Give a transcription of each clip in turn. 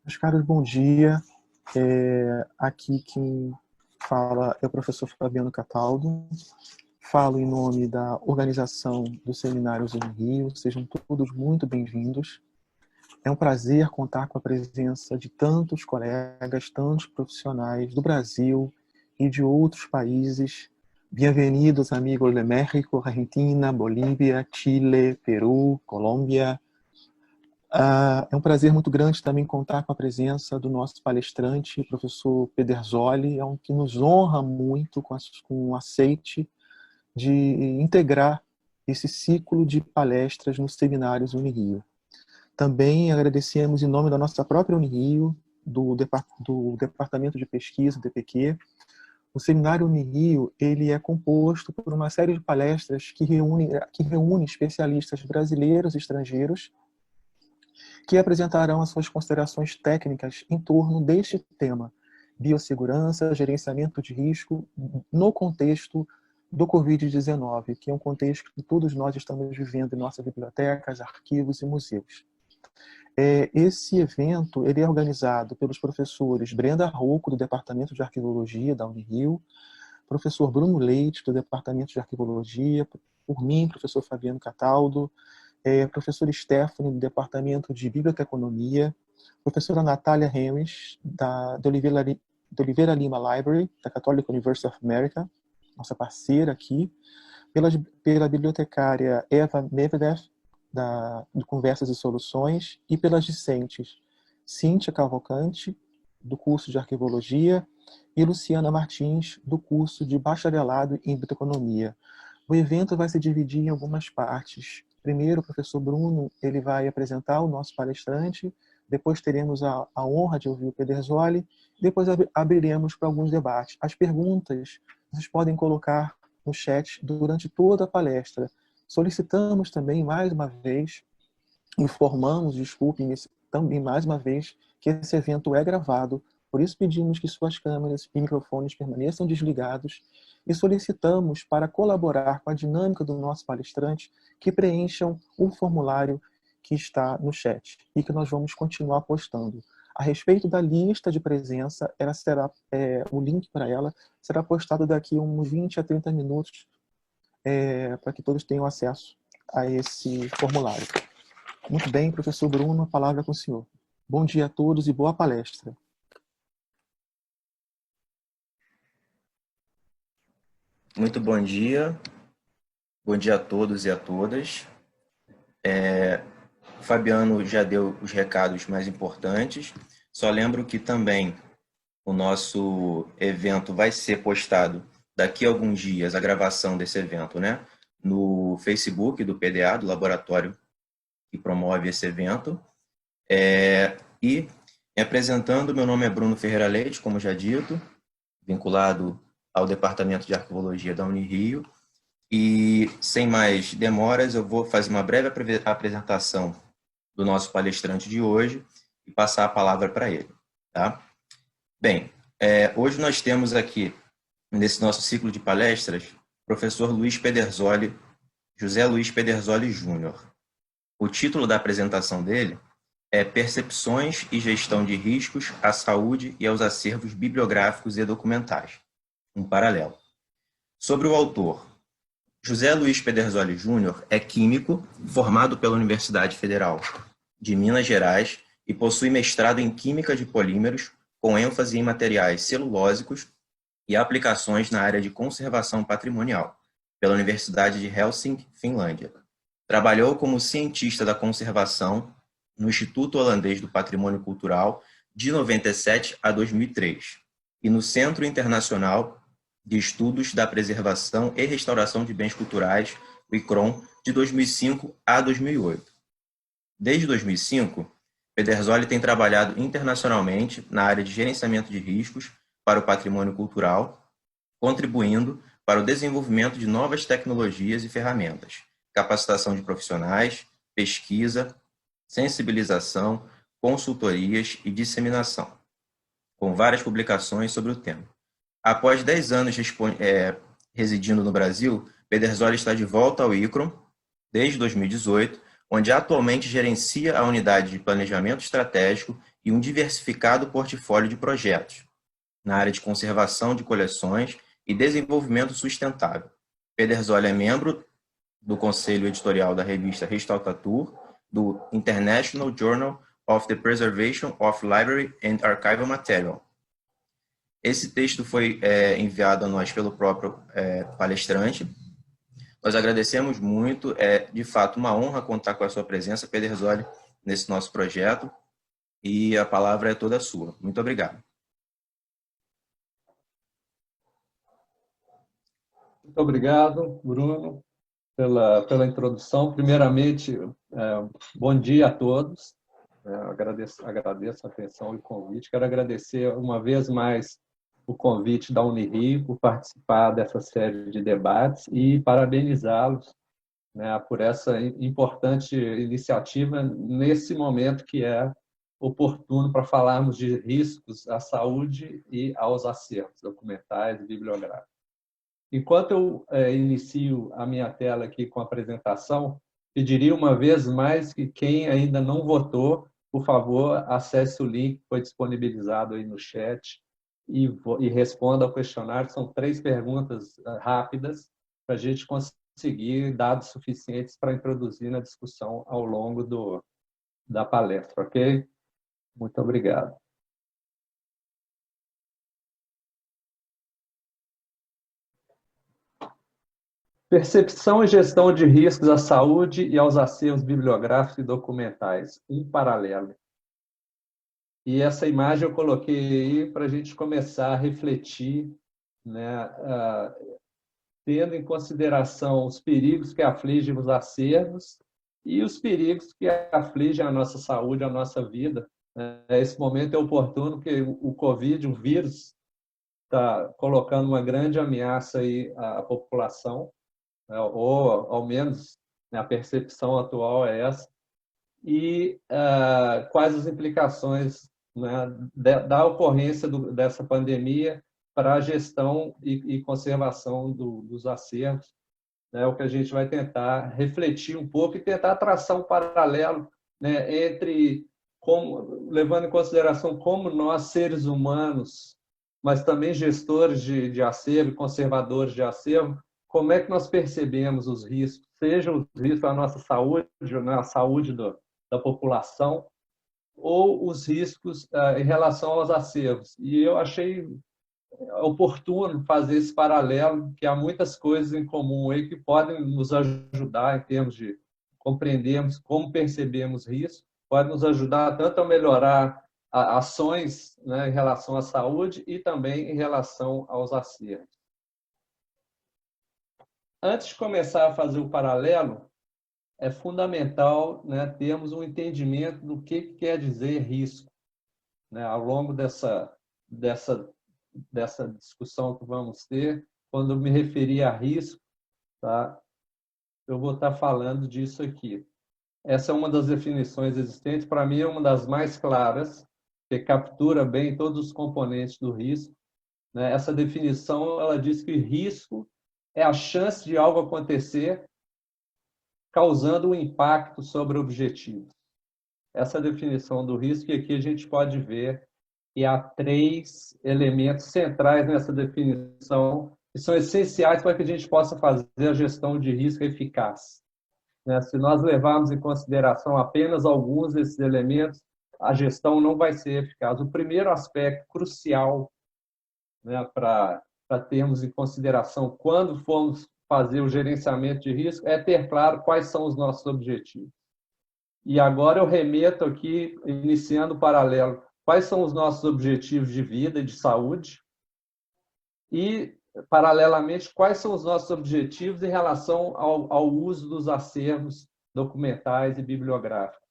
Meus caros, bom dia. Aqui quem fala é o professor Fabiano Cataldo. Falo em nome da organização dos Seminários Rio. Sejam todos muito bem-vindos. É um prazer contar com a presença de tantos colegas, tantos profissionais do Brasil e de outros países. Bienvenidos, amigos de México, Argentina, Bolívia, Chile, Peru, Colômbia. É um prazer muito grande também contar com a presença do nosso palestrante, o professor Pedersoli, que nos honra muito com o aceite de integrar esse ciclo de palestras nos seminários Unirio. Também agradecemos em nome da nossa própria Unirio, do Departamento de Pesquisa, DPQ. O seminário Unirio, ele é composto por uma série de palestras que reúne especialistas brasileiros e estrangeiros que apresentarão as suas considerações técnicas em torno deste tema, biossegurança, gerenciamento de risco, no contexto do Covid-19, que é um contexto que todos nós estamos vivendo em nossas bibliotecas, arquivos e museus. Esse evento ele é organizado pelos professores Brenda Rocco, do Departamento de Arquivologia da Unirio, professor Bruno Leite, do Departamento de Arquivologia, por mim, professor Fabiano Cataldo, professora Stephanie, do Departamento de Biblioteconomia, professora Natália Remes, de Oliveira Lima Library, da Catholic University of America, nossa parceira aqui, pela bibliotecária Eva Medvedev, do Conversas e Soluções, e pelas discentes Cíntia Cavalcante, do curso de Arquivologia, e Luciana Martins, do curso de Bacharelado em Biblioteconomia. O evento vai se dividir em algumas partes. Primeiro, o professor Bruno ele vai apresentar o nosso palestrante, depois teremos a honra de ouvir o Pedersoli, depois abriremos para alguns debates. As perguntas vocês podem colocar no chat durante toda a palestra. Solicitamos também, mais uma vez, informamos, desculpem, também mais uma vez, que esse evento é gravado, por isso pedimos que suas câmeras e microfones permaneçam desligados e solicitamos para colaborar com a dinâmica do nosso palestrante que preencham o formulário que está no chat e que nós vamos continuar postando. A respeito da lista de presença, o link para ela será postado daqui a uns 20 a 30 minutos para que todos tenham acesso a esse formulário. Muito bem, professor Bruno, a palavra é com o senhor. Bom dia a todos e boa palestra. Muito bom dia a todos e a todas. O Fabiano já deu os recados mais importantes, só lembro que também o nosso evento vai ser postado daqui a alguns dias, a gravação desse evento, né? No Facebook do PDA, do laboratório que promove esse evento. E me apresentando, meu nome é Bruno Ferreira Leite, como já dito, vinculado ao Departamento de Arquivologia da Unirio. E, sem mais demoras, eu vou fazer uma breve apresentação do nosso palestrante de hoje e passar a palavra para ele. Tá? Bem, hoje nós temos aqui, nesse nosso ciclo de palestras, o professor José Luiz Pedersoli Júnior. O título da apresentação dele é Percepções e Gestão de Riscos à Saúde e aos Acervos Bibliográficos e Documentais. Um paralelo. Sobre o autor, José Luiz Pedersoli Júnior é químico formado pela Universidade Federal de Minas Gerais e possui mestrado em Química de Polímeros, com ênfase em materiais celulósicos e aplicações na área de conservação patrimonial, pela Universidade de Helsinki, Finlândia. Trabalhou como cientista da conservação no Instituto Holandês do Patrimônio Cultural de 97 a 2003 e no Centro Internacional de Estudos da Preservação e Restauração de Bens Culturais, o ICROM, de 2005 a 2008. Desde 2005, Pedersoli tem trabalhado internacionalmente na área de gerenciamento de riscos para o patrimônio cultural, contribuindo para o desenvolvimento de novas tecnologias e ferramentas, capacitação de profissionais, pesquisa, sensibilização, consultorias e disseminação, com várias publicações sobre o tema. Após 10 anos residindo no Brasil, Pedersoli está de volta ao ICROM desde 2018, onde atualmente gerencia a unidade de planejamento estratégico e um diversificado portfólio de projetos na área de conservação de coleções e desenvolvimento sustentável. Pedersoli é membro do conselho editorial da revista Restauratur, do International Journal of the Preservation of Library and Archival Material. Esse texto foi enviado a nós pelo próprio palestrante. Nós agradecemos muito, é de fato uma honra contar com a sua presença, Pedersoli, nesse nosso projeto, e a palavra é toda sua. Muito obrigado. Muito obrigado, Bruno, pela introdução. Primeiramente, bom dia a todos. Agradeço a atenção e o convite. Quero agradecer uma vez mais o convite da Unirio por participar dessa série de debates e parabenizá-los, né, por essa importante iniciativa nesse momento que é oportuno para falarmos de riscos à saúde e aos acervos documentais e bibliográficos. Enquanto eu inicio a minha tela aqui com a apresentação, pediria uma vez mais que quem ainda não votou, por favor, acesse o link que foi disponibilizado aí no chat e responda ao questionário. São 3 perguntas rápidas para a gente conseguir dados suficientes para introduzir na discussão ao longo da palestra, ok? Muito obrigado. Percepção e gestão de riscos à saúde e aos acervos bibliográficos e documentais. Um paralelo. E essa imagem eu coloquei aí para a gente começar a refletir, né, tendo em consideração os perigos que afligem os acervos e os perigos que afligem a nossa saúde, a nossa vida. Esse momento é oportuno porque o Covid, o vírus, está colocando uma grande ameaça aí à população, ou ao menos a percepção atual é essa, e quais as implicações, né, da ocorrência dessa pandemia para a gestão e conservação dos acervos. É o que a gente vai tentar refletir um pouco e tentar traçar um paralelo, né, entre, levando em consideração como nós, seres humanos, mas também gestores de acervo, conservadores de acervo, como é que nós percebemos os riscos, sejam os riscos à nossa saúde, à saúde da população, ou os riscos em relação aos acervos. E eu achei oportuno fazer esse paralelo, que há muitas coisas em comum aí que podem nos ajudar em termos de compreendermos como percebemos risco, pode nos ajudar tanto a melhorar ações, né, em relação à saúde e também em relação aos acervos. Antes de começar a fazer o paralelo, é fundamental, né, termos um entendimento do que quer dizer risco, né, ao longo dessa discussão que vamos ter. Quando eu me referir a risco, tá, eu vou estar falando disso aqui. Essa é uma das definições existentes, para mim é uma das mais claras, que captura bem todos os componentes do risco, né? Essa definição, ela diz que risco é a chance de algo acontecer causando um impacto sobre o objetivo. Essa é a definição do risco, e aqui a gente pode ver que há 3 elementos centrais nessa definição que são essenciais para que a gente possa fazer a gestão de risco eficaz. Se nós levarmos em consideração apenas alguns desses elementos, a gestão não vai ser eficaz. O primeiro aspecto crucial, né, para termos em consideração quando formos fazer o gerenciamento de risco é ter claro quais são os nossos objetivos. E agora eu remeto aqui, iniciando o paralelo, quais são os nossos objetivos de vida e de saúde e, paralelamente, quais são os nossos objetivos em relação ao uso dos acervos documentais e bibliográficos.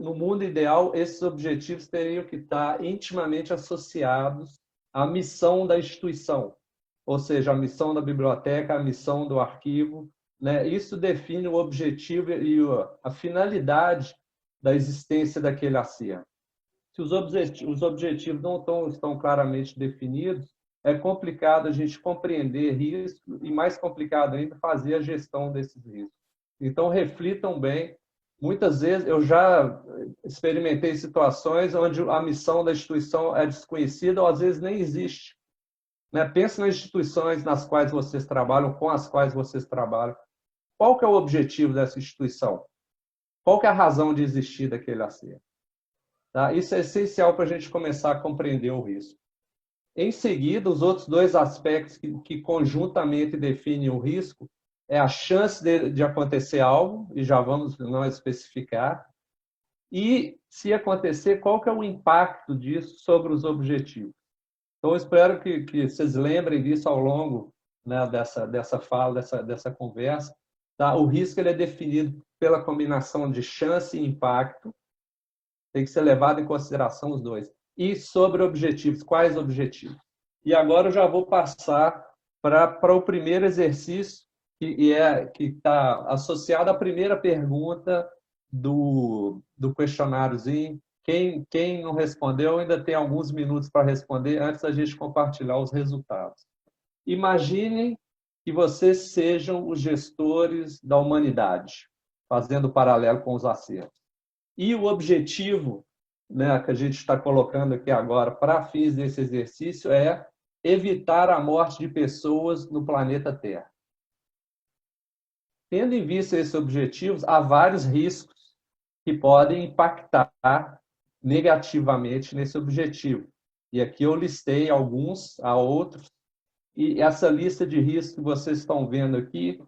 No mundo ideal, esses objetivos teriam que estar intimamente associados à missão da instituição, ou seja, a missão da biblioteca, a missão do arquivo, né? Isso define o objetivo e a finalidade da existência daquele acervo. Se os objetivos não estão claramente definidos, é complicado a gente compreender risco e, mais complicado ainda, fazer a gestão desses riscos. Então, reflitam bem Muitas vezes eu já experimentei situações onde a missão da instituição é desconhecida ou às vezes nem existe. Né? Pense nas instituições nas quais vocês trabalham, com as quais vocês trabalham. Qual que é o objetivo dessa instituição? Qual que é a razão de existir daquele acervo? Tá? Isso é essencial para a gente começar a compreender o risco. Em seguida, os outros dois aspectos que conjuntamente definem o risco é a chance de acontecer algo, e já vamos nós especificar, e, se acontecer, qual que é o impacto disso sobre os objetivos. Então, eu espero que vocês lembrem disso ao longo, né, dessa fala, dessa conversa. Tá? O risco ele é definido pela combinação de chance e impacto, tem que ser levado em consideração os dois. E sobre objetivos, quais objetivos? E agora eu já vou passar para o primeiro exercício, que está associado à primeira pergunta do questionáriozinho. Quem não respondeu ainda tem alguns minutos para responder antes da gente compartilhar os resultados. Imaginem que vocês sejam os gestores da humanidade, fazendo paralelo com os acervos. E o objetivo, né, que a gente está colocando aqui agora para fins desse exercício é evitar a morte de pessoas no planeta Terra. Tendo em vista esses objetivos, há vários riscos que podem impactar negativamente nesse objetivo. E aqui eu listei alguns, há outros, e essa lista de riscos que vocês estão vendo aqui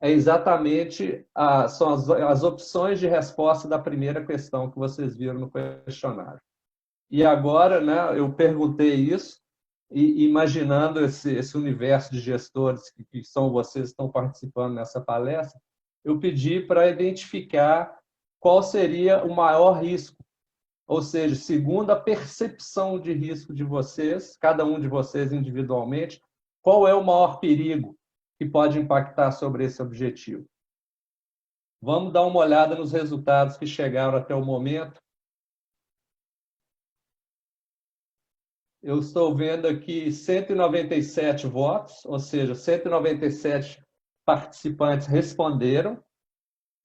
é exatamente são as opções de resposta da primeira questão que vocês viram no questionário. E agora, né, eu perguntei isso, e imaginando esse universo de gestores que são vocês que estão participando nessa palestra, eu pedi para identificar qual seria o maior risco, ou seja, segundo a percepção de risco de vocês, cada um de vocês individualmente, qual é o maior perigo que pode impactar sobre esse objetivo. Vamos dar uma olhada nos resultados que chegaram até o momento. Eu estou vendo aqui 197 votos, ou seja, 197 participantes responderam.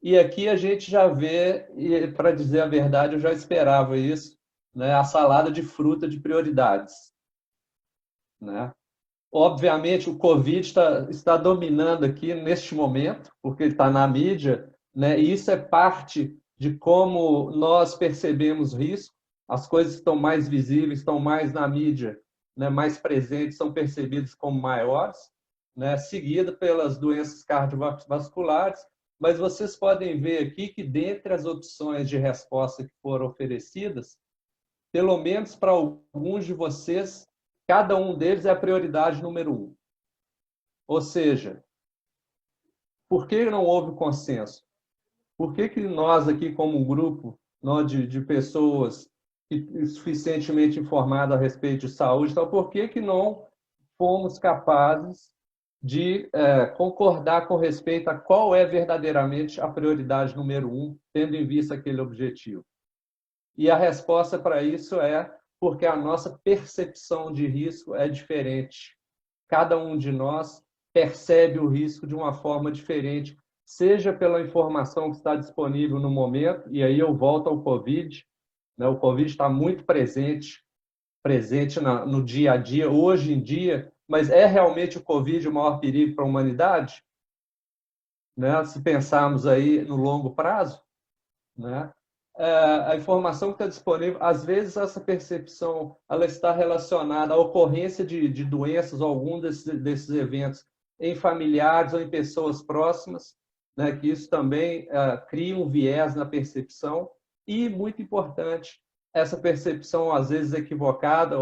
E aqui a gente já vê, e para dizer a verdade, eu já esperava isso, né, a salada de fruta de prioridades. Né? Obviamente, o Covid está dominando aqui neste momento, porque ele está na mídia, né? E isso é parte de como nós percebemos risco. As coisas estão mais visíveis, estão mais na mídia, né? Mais presentes, são percebidas como maiores, né? Seguida pelas doenças cardiovasculares. Mas vocês podem ver aqui que, dentre as opções de resposta que foram oferecidas, pelo menos para alguns de vocês, cada um deles é a prioridade número 1. Ou seja, por que não houve consenso? Por que nós aqui, como um grupo de pessoas suficientemente informadas a respeito de saúde, então, por que não fomos capazes de concordar com respeito a qual é verdadeiramente a prioridade número 1, tendo em vista aquele objetivo? E a resposta para isso é porque a nossa percepção de risco é diferente. Cada um de nós percebe o risco de uma forma diferente, seja pela informação que está disponível no momento, e aí eu volto ao Covid, né? O Covid está muito presente no dia a dia, hoje em dia, mas é realmente o Covid o maior perigo para a humanidade? Né? Se pensarmos aí no longo prazo, né? A informação que está disponível, às vezes essa percepção ela está relacionada à ocorrência de doenças ou algum desses eventos em familiares ou em pessoas próximas, né, que isso também cria um viés na percepção e, muito importante, essa percepção às vezes equivocada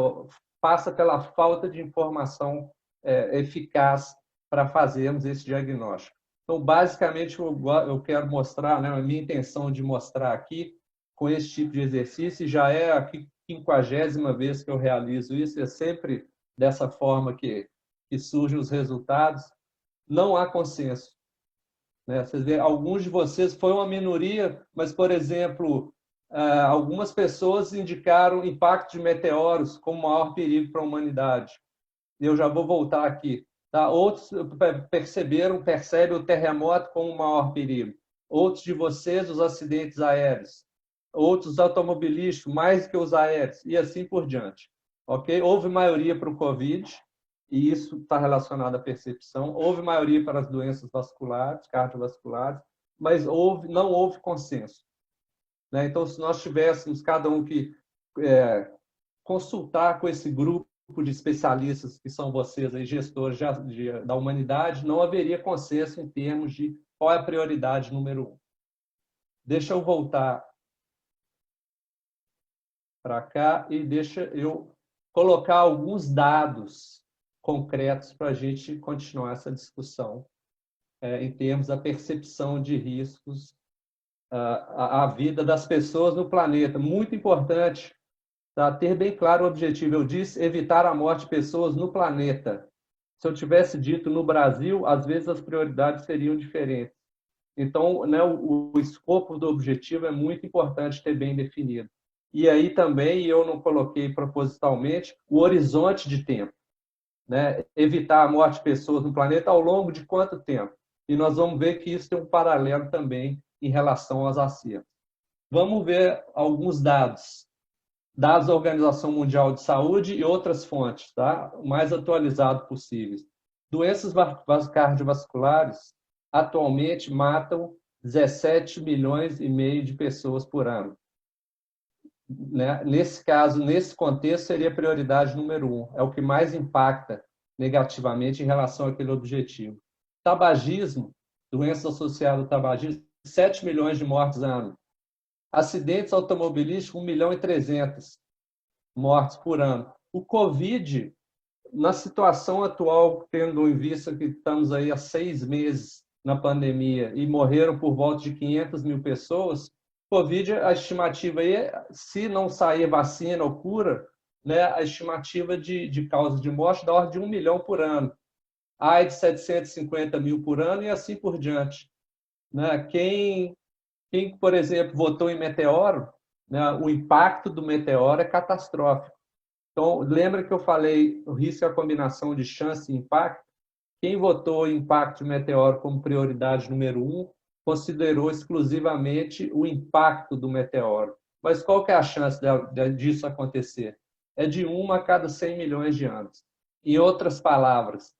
passa pela falta de informação eficaz para fazermos esse diagnóstico. Então, basicamente, eu quero mostrar, né, a minha intenção de mostrar aqui, com esse tipo de exercício, e já é a 50ª vez que eu realizo isso, é sempre dessa forma que surgem os resultados, não há consenso. Né? Vocês veem, alguns de vocês, foi uma minoria, mas, por exemplo, algumas pessoas indicaram o impacto de meteoros como maior perigo para a humanidade. Eu já vou voltar aqui. Tá? Outros percebem o terremoto como o maior perigo. outros de vocês, os acidentes aéreos, outros automobilísticos, mais que os aéreos, e assim por diante. Ok? Houve maioria para o Covid, e isso está relacionado à percepção. Houve maioria para as doenças vasculares, cardiovasculares, mas não houve consenso. Né? Então, se nós tivéssemos cada um que consultar com esse grupo de especialistas que são vocês, aí, gestores da humanidade, não haveria consenso em termos de qual é a prioridade número 1. Deixa eu voltar para cá e deixa eu colocar alguns dados concretos para a gente continuar essa discussão em termos da percepção de riscos à vida das pessoas no planeta. Muito importante, tá? Ter bem claro o objetivo. Eu disse evitar a morte de pessoas no planeta. Se eu tivesse dito no Brasil, às vezes as prioridades seriam diferentes. Então, né, o escopo do objetivo é muito importante ter bem definido. E aí também, eu não coloquei propositalmente, o horizonte de tempo. Né? Evitar a morte de pessoas no planeta ao longo de quanto tempo? E nós vamos ver que isso tem um paralelo também em relação aos acertos. Vamos ver alguns dados da Organização Mundial de Saúde e outras fontes, tá? O mais atualizado possível. Doenças cardiovasculares atualmente matam 17 milhões e meio de pessoas por ano. Né? Nesse caso, nesse contexto, seria a prioridade número 1. É o que mais impacta negativamente em relação àquele objetivo. Tabagismo, doenças associadas ao tabagismo, 7 milhões de mortes ano. Acidentes automobilísticos, 1 milhão e 300 mortes por ano. O Covid, na situação atual, tendo em vista que estamos aí há 6 meses na pandemia e morreram por volta de 500 mil pessoas, Covid, a estimativa aí, se não sair vacina ou cura, né, a estimativa de causa de morte da ordem de 1 milhão por ano. AIDS, 750 mil por ano e assim por diante. Né? Quem, por exemplo, votou em meteoro, né, o impacto do meteoro é catastrófico. Então, lembra que eu falei o risco é a combinação de chance e impacto? Quem votou em impacto de meteoro como prioridade número 1 considerou exclusivamente o impacto do meteoro. Mas qual que é a chance disso acontecer? É de 1 a cada 100 milhões de anos. Em outras palavras,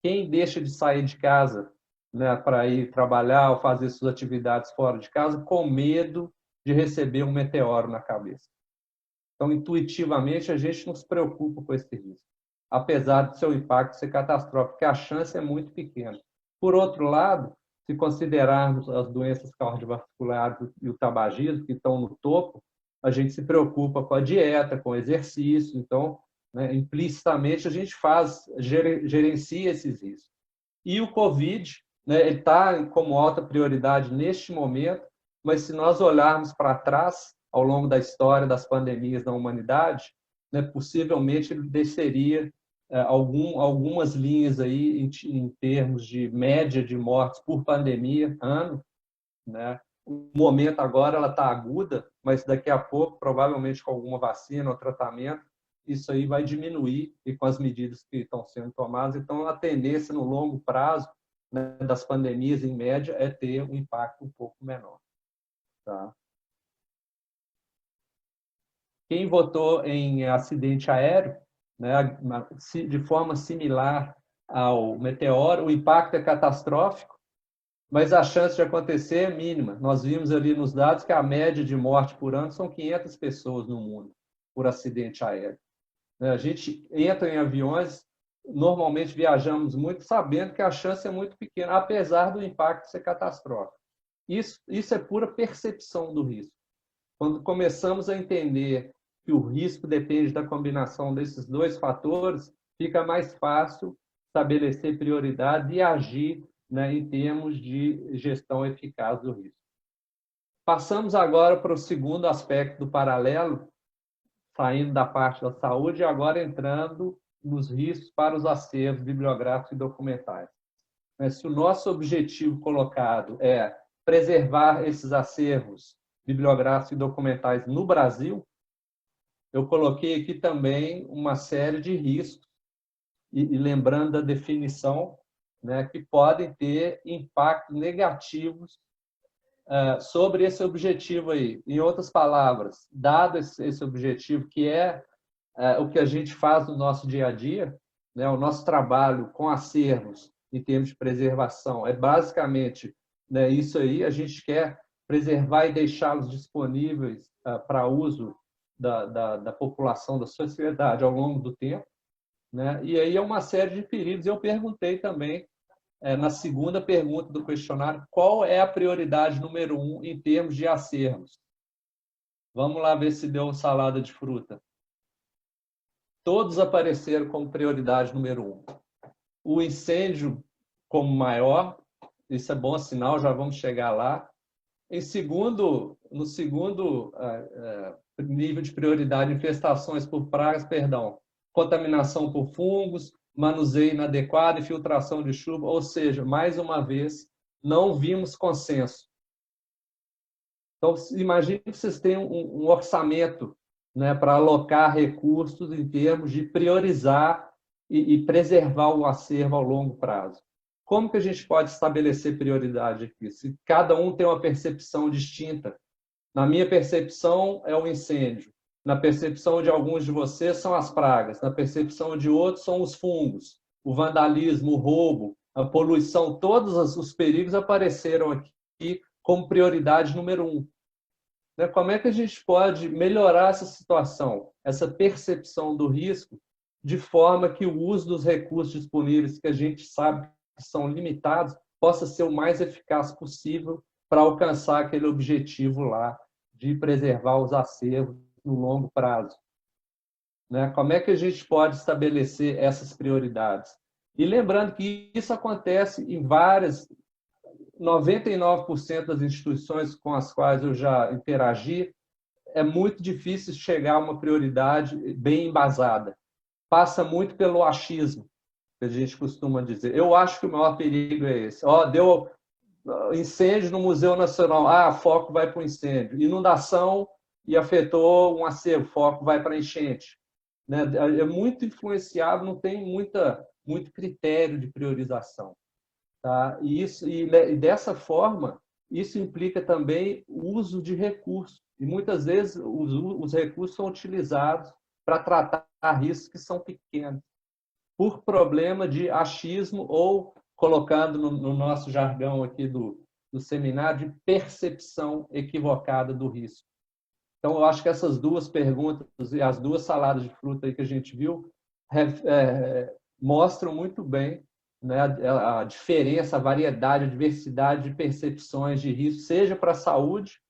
quem deixa de sair de casa, né, para ir trabalhar ou fazer suas atividades fora de casa com medo de receber um meteoro na cabeça? Então, intuitivamente, a gente não se preocupa com esse risco, apesar de seu impacto ser catastrófico, porque a chance é muito pequena. Por outro lado, se considerarmos as doenças cardiovasculares e o tabagismo, que estão no topo, a gente se preocupa com a dieta, com o exercício. Então, né, implicitamente, a gente gerencia esses riscos. E o Covid, né, ele está como alta prioridade neste momento, mas se nós olharmos para trás, ao longo da história das pandemias na humanidade, né, possivelmente ele desceria algumas linhas aí em termos de média de mortes por pandemia, ano. Né? O momento agora ela está aguda, mas daqui a pouco, provavelmente com alguma vacina ou tratamento, isso aí vai diminuir e com as medidas que estão sendo tomadas. Então, a tendência no longo prazo, né, das pandemias, em média, é ter um impacto um pouco menor. Tá? Quem votou em acidente aéreo, né, de forma similar ao meteoro, o impacto é catastrófico, mas a chance de acontecer é mínima. Nós vimos ali nos dados que a média de morte por ano são 500 pessoas no mundo por acidente aéreo. A gente entra em aviões, normalmente viajamos muito sabendo que a chance é muito pequena, apesar do impacto ser catastrófico. Isso é pura percepção do risco. Quando começamos a entender que o risco depende da combinação desses dois fatores, fica mais fácil estabelecer prioridades e agir, né, em termos de gestão eficaz do risco. Passamos agora para o segundo aspecto do paralelo, saindo da parte da saúde e agora entrando nos riscos para os acervos bibliográficos e documentais. Se o nosso objetivo colocado é preservar esses acervos bibliográficos e documentais no Brasil, eu coloquei aqui também uma série de riscos, e lembrando da definição, né, que podem ter impactos negativos sobre esse objetivo aí. Em outras palavras, dado esse objetivo, que é o que a gente faz no nosso dia a dia, né, o nosso trabalho com acervos em termos de preservação, é basicamente, né, isso aí. A gente quer preservar e deixá-los disponíveis para uso da população, da sociedade ao longo do tempo, né? E aí é uma série de perigos. Eu perguntei também, na segunda pergunta do questionário, qual é a prioridade número 1 em termos de acervos? Vamos lá ver se deu salada de fruta. Todos apareceram como prioridade número 1. O incêndio como maior, isso é bom sinal, já vamos chegar lá. No segundo nível de prioridade, infestações por pragas, contaminação por fungos, manuseio inadequado e filtração de chuva, ou seja, mais uma vez, não vimos consenso. Então, imagine que vocês têm um orçamento, né, para alocar recursos em termos de priorizar e preservar o acervo ao longo prazo. Como que a gente pode estabelecer prioridade aqui? Se cada um tem uma percepção distinta. Na minha percepção, é o incêndio. Na percepção de alguns de vocês, são as pragas. Na percepção de outros, são os fungos. O vandalismo, o roubo, a poluição, todos os perigos apareceram aqui como prioridade número 1. Como é que a gente pode melhorar essa situação, essa percepção do risco, de forma que o uso dos recursos disponíveis, que a gente sabe que são limitados, possa ser o mais eficaz possível para alcançar aquele objetivo lá de preservar os acervos no longo prazo? Como é que a gente pode estabelecer essas prioridades? E lembrando que isso acontece em 99% das instituições com as quais eu já interagi, é muito difícil chegar a uma prioridade bem embasada. Passa muito pelo achismo, que a gente costuma dizer. Eu acho que o maior perigo é esse. Deu incêndio no Museu Nacional, foco vai para o incêndio. Inundação e afetou um acervo, foco vai para a enchente. É muito influenciado, não tem muito critério de priorização. Tá? E dessa forma, isso implica também o uso de recursos. E muitas vezes os recursos são utilizados para tratar riscos que são pequenos, por problema de achismo ou, colocando no nosso jargão aqui do seminário, de percepção equivocada do risco. Então, eu acho que essas duas perguntas e as duas saladas de fruta aí que a gente viu mostram muito bem, né, a diferença, a variedade, a diversidade de percepções de risco, seja para a saúde,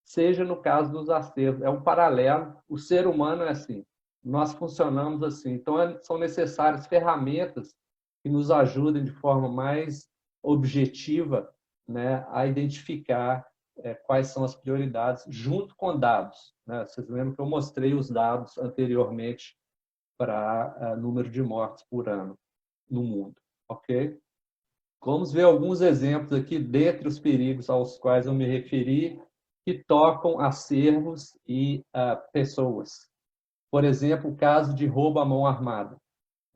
seja no caso dos acervos. É um paralelo. O ser humano é assim. Nós funcionamos assim. Então, são necessárias ferramentas que nos ajudem de forma mais objetiva, né, a identificar quais são as prioridades, junto com dados. Vocês lembram que eu mostrei os dados anteriormente para número de mortes por ano no mundo. Ok? Vamos ver alguns exemplos aqui dentre os perigos aos quais eu me referi, que tocam acervos e pessoas. Por exemplo, o caso de roubo à mão armada.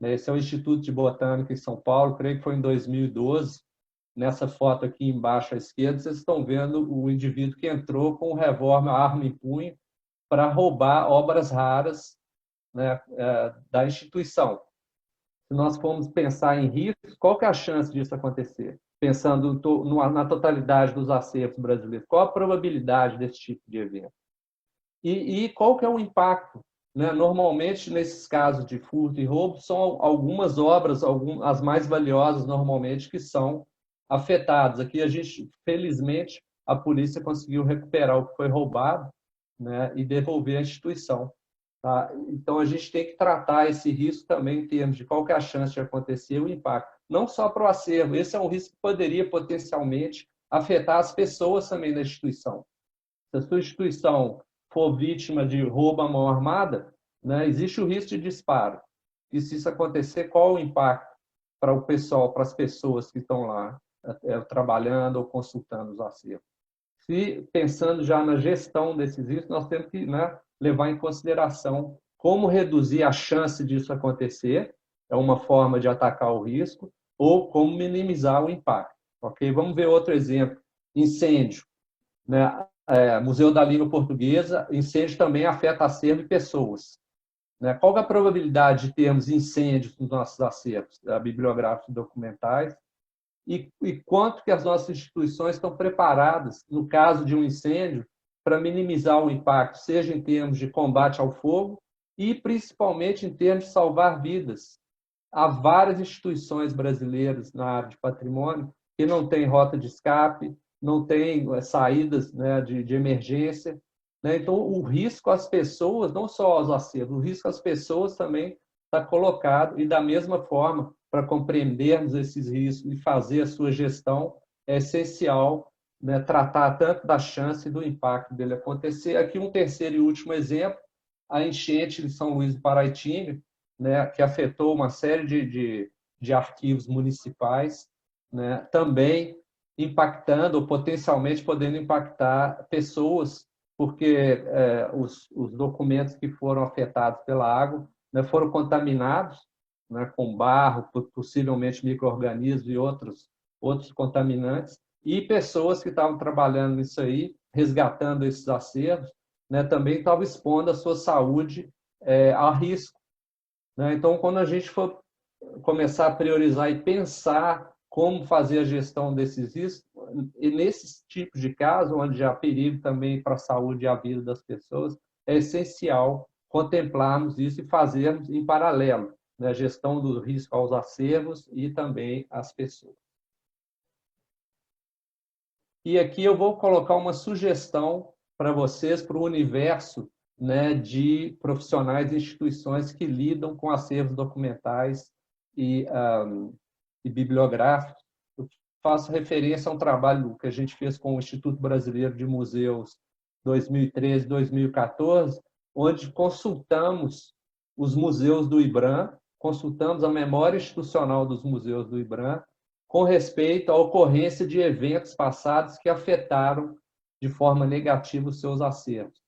Esse é o Instituto de Botânica em São Paulo, creio que foi em 2012. Nessa foto aqui embaixo à esquerda, vocês estão vendo o indivíduo que entrou com um revólver, arma em punho, para roubar obras raras, né, da instituição. Se nós formos pensar em riscos, qual que é a chance disso acontecer? Pensando na totalidade dos acervos brasileiros, qual a probabilidade desse tipo de evento? E qual que é o impacto? Normalmente, nesses casos de furto e roubo, são algumas obras, as mais valiosas normalmente, que são afetadas. Aqui, felizmente, a polícia conseguiu recuperar o que foi roubado, né, e devolver à instituição. Tá? Então, a gente tem que tratar esse risco também em termos de qual que é a chance de acontecer, o impacto. Não só para o acervo, esse é um risco que poderia potencialmente afetar as pessoas também da instituição. Se a sua instituição for vítima de roubo à mão armada, né, existe o risco de disparo. E se isso acontecer, qual o impacto para o pessoal, para as pessoas que estão lá trabalhando ou consultando os acervos? Se, pensando já na gestão desses riscos, nós temos que, né, levar em consideração como reduzir a chance disso acontecer, é uma forma de atacar o risco, ou como minimizar o impacto. Okay? Vamos ver outro exemplo. Incêndio. né? Museu da Língua Portuguesa, incêndio também afeta acervo e pessoas. Né? Qual é a probabilidade de termos incêndios nos nossos acervos bibliográficos e documentais? E quanto que as nossas instituições estão preparadas, no caso de um incêndio, para minimizar o impacto, seja em termos de combate ao fogo e, principalmente, em termos de salvar vidas. Há várias instituições brasileiras na área de patrimônio que não têm rota de escape, não têm saídas, né, de emergência. Né? Então, o risco às pessoas, não só aos acervos, o risco às pessoas também está colocado, e da mesma forma, para compreendermos esses riscos e fazer a sua gestão, é essencial, né, tratar tanto da chance e do impacto dele acontecer. Aqui um terceiro e último exemplo, a enchente de São Luís do Paraitinga, né, que afetou uma série de arquivos municipais, né, também impactando ou potencialmente podendo impactar pessoas, porque os documentos que foram afetados pela água, né, foram contaminados, né, com barro, possivelmente micro-organismos e outros contaminantes, e pessoas que estavam trabalhando nisso aí, resgatando esses acervos, né, também estavam expondo a sua saúde a risco. Né? Então, quando a gente for começar a priorizar e pensar como fazer a gestão desses riscos, e nesses tipos de casos, onde há perigo também para a saúde e a vida das pessoas, é essencial contemplarmos isso e fazermos em paralelo, né, a gestão do risco aos acervos e também às pessoas. E aqui eu vou colocar uma sugestão para vocês, para o universo, né, de profissionais e instituições que lidam com acervos documentais e bibliográficos. Eu faço referência a um trabalho que a gente fez com o Instituto Brasileiro de Museus 2013 2014, onde consultamos os museus do IBRAM, consultamos a memória institucional dos museus do IBRAM com respeito à ocorrência de eventos passados que afetaram de forma negativa os seus acervos.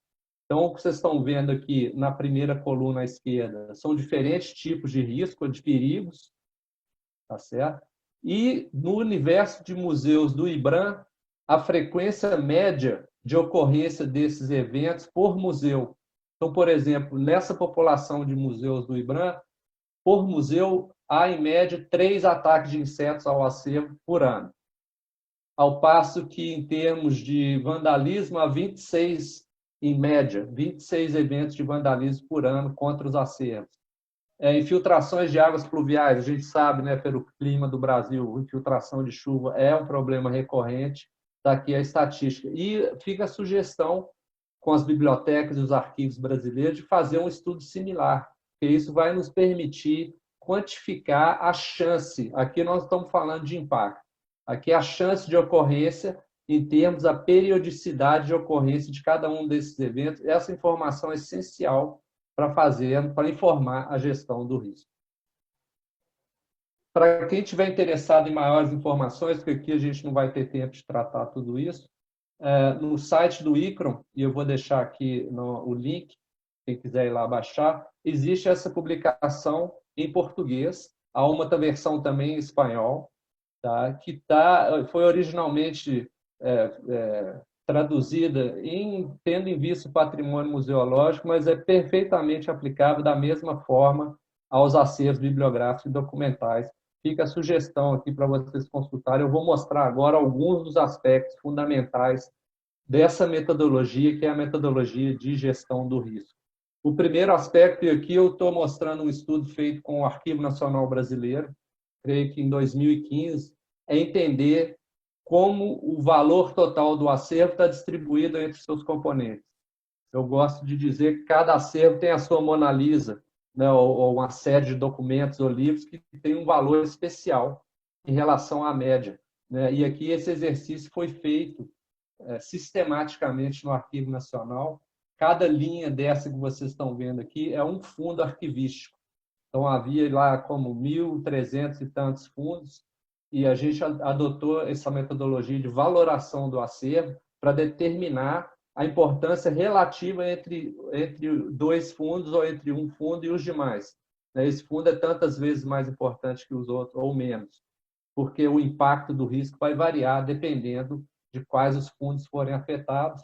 Então, o que vocês estão vendo aqui na primeira coluna à esquerda são diferentes tipos de risco, de perigos, tá certo? E no universo de museus do IBRAM, a frequência média de ocorrência desses eventos por museu. Então, por exemplo, nessa população de museus do IBRAM, por museu, há em média 3 ataques de insetos ao acervo por ano. Ao passo que, em termos de vandalismo, há 26, em média, 26 eventos de vandalismo por ano contra os acervos. Infiltrações de águas pluviais, a gente sabe, né, pelo clima do Brasil, infiltração de chuva é um problema recorrente, daqui a estatística. E fica a sugestão com as bibliotecas e os arquivos brasileiros de fazer um estudo similar, porque isso vai nos permitir quantificar a chance. Aqui nós estamos falando de impacto. Aqui é a chance de ocorrência em termos da periodicidade de ocorrência de cada um desses eventos. Essa informação é essencial para informar a gestão do risco. Para quem estiver interessado em maiores informações, porque aqui a gente não vai ter tempo de tratar tudo isso, no site do ICROM, e eu vou deixar aqui o link, quem quiser ir lá baixar, existe essa publicação em português, há uma versão também em espanhol, tá? Que foi originalmente traduzida tendo em vista o patrimônio museológico, mas é perfeitamente aplicável da mesma forma aos acervos bibliográficos e documentais. Fica a sugestão aqui para vocês consultarem. Eu vou mostrar agora alguns dos aspectos fundamentais dessa metodologia, que é a metodologia de gestão do risco. O primeiro aspecto, e aqui eu estou mostrando um estudo feito com o Arquivo Nacional Brasileiro, creio que em 2015, é entender como o valor total do acervo está distribuído entre seus componentes. Eu gosto de dizer que cada acervo tem a sua Mona Lisa, né, ou uma série de documentos ou livros que tem um valor especial em relação à média. Né? E aqui esse exercício foi feito sistematicamente no Arquivo Nacional. Cada linha dessa que vocês estão vendo aqui é um fundo arquivístico. Então, havia lá como 1.300 e tantos fundos, e a gente adotou essa metodologia de valoração do acervo para determinar a importância relativa entre 2 fundos ou entre um fundo e os demais. Esse fundo é tantas vezes mais importante que os outros, ou menos, porque o impacto do risco vai variar dependendo de quais os fundos forem afetados.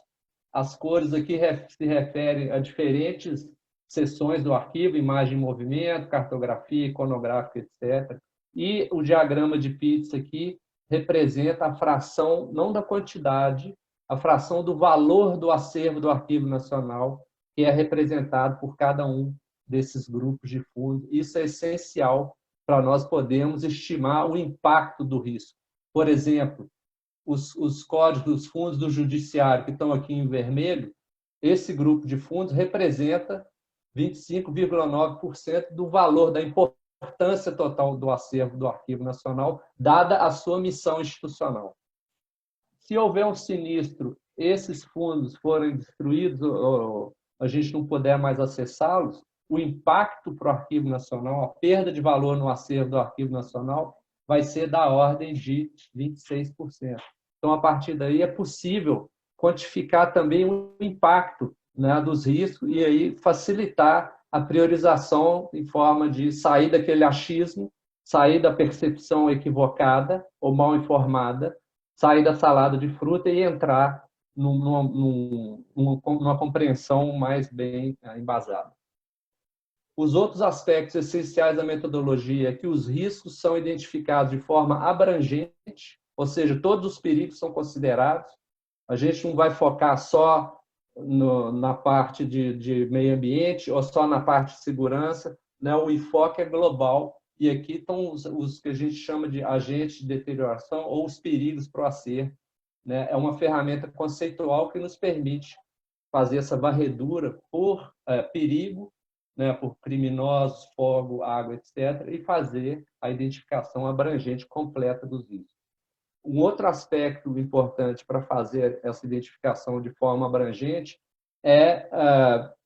As cores aqui se referem a diferentes seções do arquivo, imagem em movimento, cartografia, iconográfica, etc. E o diagrama de Pitts aqui representa a fração, não da quantidade, a fração do valor do acervo do Arquivo Nacional, que é representado por cada um desses grupos de fundos. Isso é essencial para nós podermos estimar o impacto do risco. Por exemplo, os códigos dos fundos do judiciário, que estão aqui em vermelho, esse grupo de fundos representa 25,9% do valor, da importância total do acervo do Arquivo Nacional, dada a sua missão institucional. Se houver um sinistro, esses fundos forem destruídos, ou a gente não puder mais acessá-los, o impacto para o Arquivo Nacional, a perda de valor no acervo do Arquivo Nacional, vai ser da ordem de 26%. Então, a partir daí, é possível quantificar também o impacto, né, dos riscos e aí facilitar a priorização em forma de sair daquele achismo, sair da percepção equivocada ou mal informada, sair da salada de fruta e entrar numa compreensão mais bem embasada. Os outros aspectos essenciais da metodologia é que os riscos são identificados de forma abrangente, ou seja, todos os perigos são considerados. A gente não vai focar só na parte de meio ambiente ou só na parte de segurança, né? O enfoque é global e aqui estão os que a gente chama de agentes de deterioração ou os perigos para o acervo, né? É uma ferramenta conceitual que nos permite fazer essa varredura por perigo, né? Por criminosos, fogo, água, etc., e fazer a identificação abrangente completa dos riscos. Um outro aspecto importante para fazer essa identificação de forma abrangente é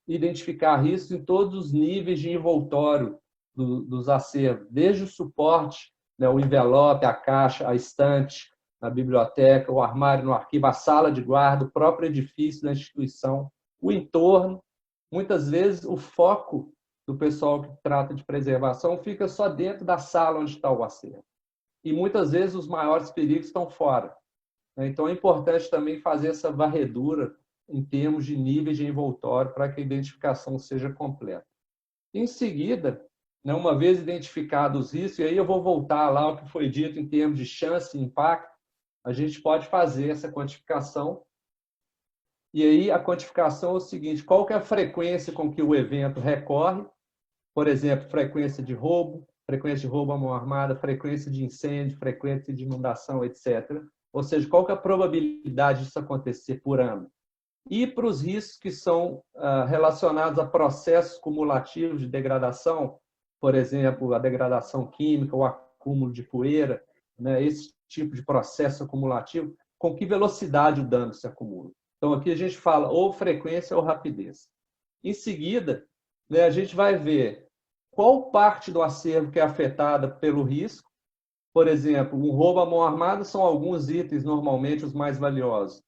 identificar riscos em todos os níveis de envoltório dos acervos, desde o suporte, né, o envelope, a caixa, a estante, a biblioteca, o armário no arquivo, a sala de guarda, o próprio edifício da instituição, o entorno. Muitas vezes, o foco do pessoal que trata de preservação fica só dentro da sala onde está o acervo. E muitas vezes os maiores perigos estão fora. Então é importante também fazer essa varredura em termos de níveis de envoltório para que a identificação seja completa. Em seguida, uma vez identificados os riscos, e aí eu vou voltar lá ao que foi dito em termos de chance e impacto, a gente pode fazer essa quantificação. E aí a quantificação é o seguinte: qual que é a frequência com que o evento recorre? Por exemplo, frequência de roubo à mão armada, frequência de incêndio, frequência de inundação, etc. Ou seja, qual que é a probabilidade disso acontecer por ano? E para os riscos que são relacionados a processos cumulativos de degradação, por exemplo, a degradação química, o acúmulo de poeira, né, esse tipo de processo acumulativo, com que velocidade o dano se acumula? Então, aqui a gente fala ou frequência ou rapidez. Em seguida, a gente vai ver qual parte do acervo que é afetada pelo risco. Por exemplo, um roubo à mão armada são alguns itens, normalmente, os mais valiosos.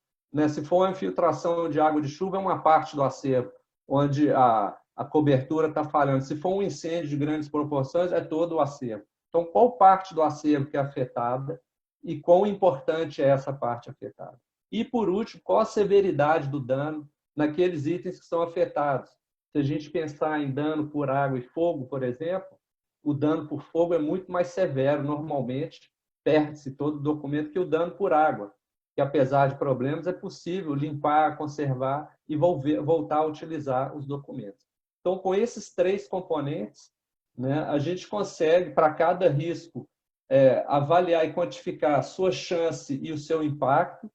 Se for uma infiltração de água de chuva, é uma parte do acervo, onde a cobertura está falhando. Se for um incêndio de grandes proporções, é todo o acervo. Então, qual parte do acervo que é afetada e quão importante é essa parte afetada? E, por último, qual a severidade do dano naqueles itens que são afetados? Se a gente pensar em dano por água e fogo, por exemplo, o dano por fogo é muito mais severo, normalmente, perde-se todo o documento, que o dano por água, que apesar de problemas, é possível limpar, conservar e voltar a utilizar os documentos. Então, com esses três componentes, a gente consegue, para cada risco, avaliar e quantificar a sua chance e o seu impacto,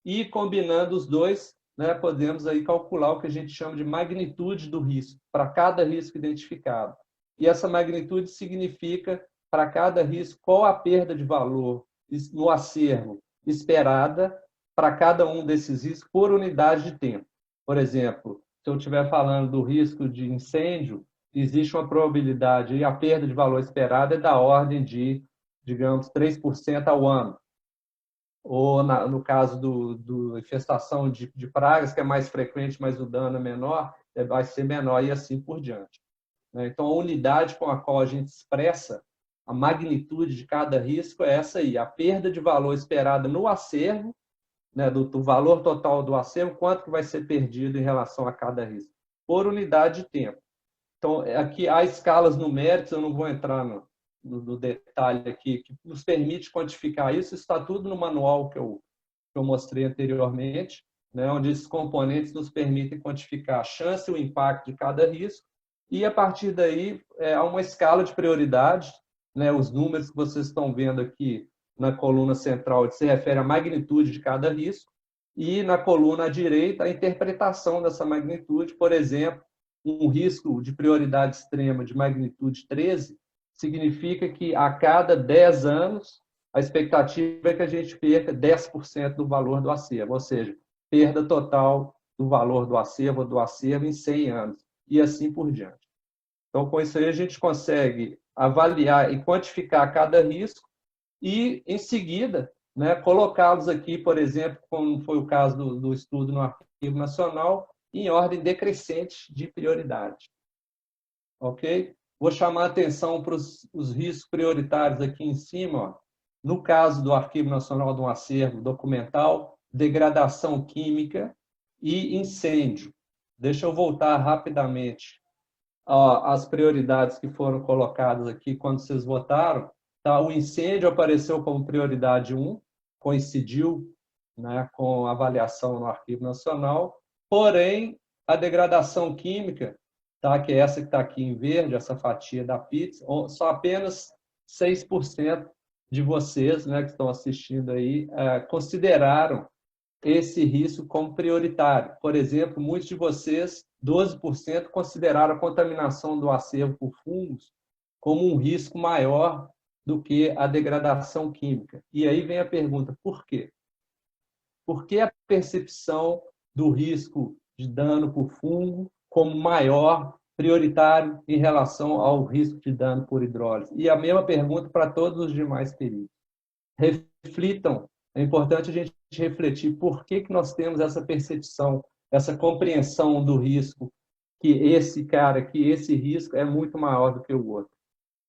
e combinando os dois, podemos aí calcular o que a gente chama de magnitude do risco, para cada risco identificado. E essa magnitude significa, para cada risco, qual a perda de valor no acervo esperada para cada um desses riscos por unidade de tempo. Por exemplo, se eu estiver falando do risco de incêndio, existe uma probabilidade, e a perda de valor esperada é da ordem de, digamos, 3% ao ano. Ou no caso do infestação de pragas, que é mais frequente, mas o dano é menor, vai ser menor e assim por diante. Então, a unidade com a qual a gente expressa a magnitude de cada risco é essa aí, a perda de valor esperada no acervo né, do valor total do acervo, quanto que vai ser perdido em relação a cada risco, por unidade de tempo. Então, aqui há escalas numéricas, eu não vou entrar no detalhe aqui, que nos permite quantificar isso. Isso está tudo no manual que eu mostrei anteriormente, né, onde esses componentes nos permitem quantificar a chance e o impacto de cada risco, e a partir daí há uma escala de prioridade, né, os números que vocês estão vendo aqui na coluna central se refere à magnitude de cada risco, e na coluna à direita a interpretação dessa magnitude. Por exemplo, um risco de prioridade extrema de magnitude 13 significa que a cada 10 anos a expectativa é que a gente perca 10% do valor do acervo, ou seja, perda total do valor do acervo em 100 anos, e assim por diante. Então, com isso aí, a gente consegue avaliar e quantificar cada risco e, em seguida, né, colocá-los aqui, por exemplo, como foi o caso do estudo no Arquivo Nacional, em ordem decrescente de prioridade. Ok? Vou chamar a atenção para os riscos prioritários aqui em cima. Ó. No caso do Arquivo Nacional de um Acervo Documental, degradação química e incêndio. Deixa eu voltar rapidamente às prioridades que foram colocadas aqui quando vocês votaram. Tá? O incêndio apareceu como prioridade 1, coincidiu, né, com a avaliação no Arquivo Nacional, porém, a degradação química, tá, que é essa que está aqui em verde, essa fatia da pizza, só apenas 6% de vocês, né, que estão assistindo aí, consideraram esse risco como prioritário. Por exemplo, muitos de vocês, 12%, consideraram a contaminação do acervo por fungos como um risco maior do que a degradação química. E aí vem a pergunta, por quê? Por que a percepção do risco de dano por fungo como maior, prioritário, em relação ao risco de dano por hidrólise? E a mesma pergunta para todos os demais perigos. Reflitam, é importante a gente refletir por que nós temos essa percepção, essa compreensão do risco, que esse risco é muito maior do que o outro.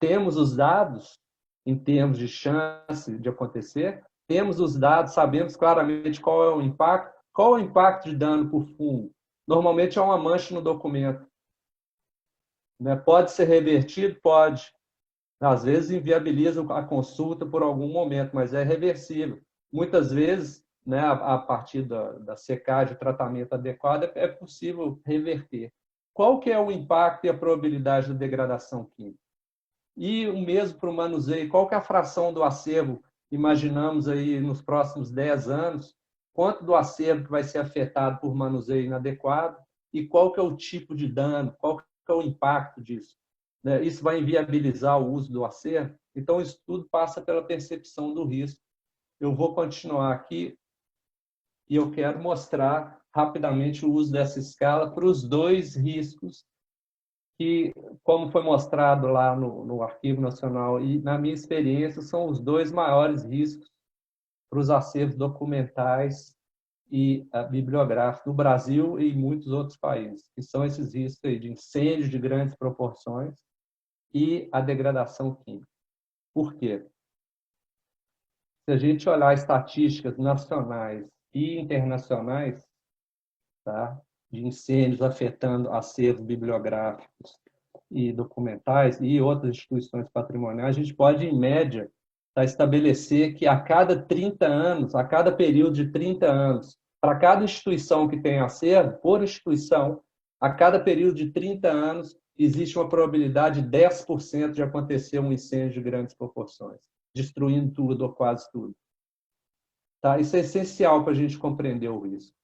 Temos os dados em termos de chance de acontecer, temos os dados, sabemos claramente qual é o impacto. Qual é o impacto de dano por fungo? Normalmente é uma mancha no documento. Né? Pode ser revertido? Pode. Às vezes inviabiliza a consulta por algum momento, mas é reversível. Muitas vezes, né, a partir da secagem e tratamento adequado, é possível reverter. Qual que é o impacto e a probabilidade da degradação química? E o mesmo para o manuseio. Qual que é a fração do acervo? Imaginamos aí nos próximos 10 anos, quanto do acervo que vai ser afetado por manuseio inadequado e qual que é o tipo de dano, qual que é o impacto disso. Isso vai inviabilizar o uso do acervo? Então, isso tudo passa pela percepção do risco. Eu vou continuar aqui e eu quero mostrar rapidamente o uso dessa escala para os dois riscos que, como foi mostrado lá no Arquivo Nacional e na minha experiência, são os dois maiores riscos para os acervos documentais e bibliográficos do Brasil e em muitos outros países, que são esses riscos aí de incêndios de grandes proporções e a degradação química. Por quê? Se a gente olhar estatísticas nacionais e internacionais, tá, de incêndios afetando acervos bibliográficos e documentais e outras instituições patrimoniais, a gente pode, em média, estabelecer que a cada 30 anos, a cada período de 30 anos, para cada instituição que tem acervo, por instituição, a cada período de 30 anos, existe uma probabilidade de 10% de acontecer um incêndio de grandes proporções, destruindo tudo ou quase tudo. Tá? Isso é essencial para a gente compreender o risco.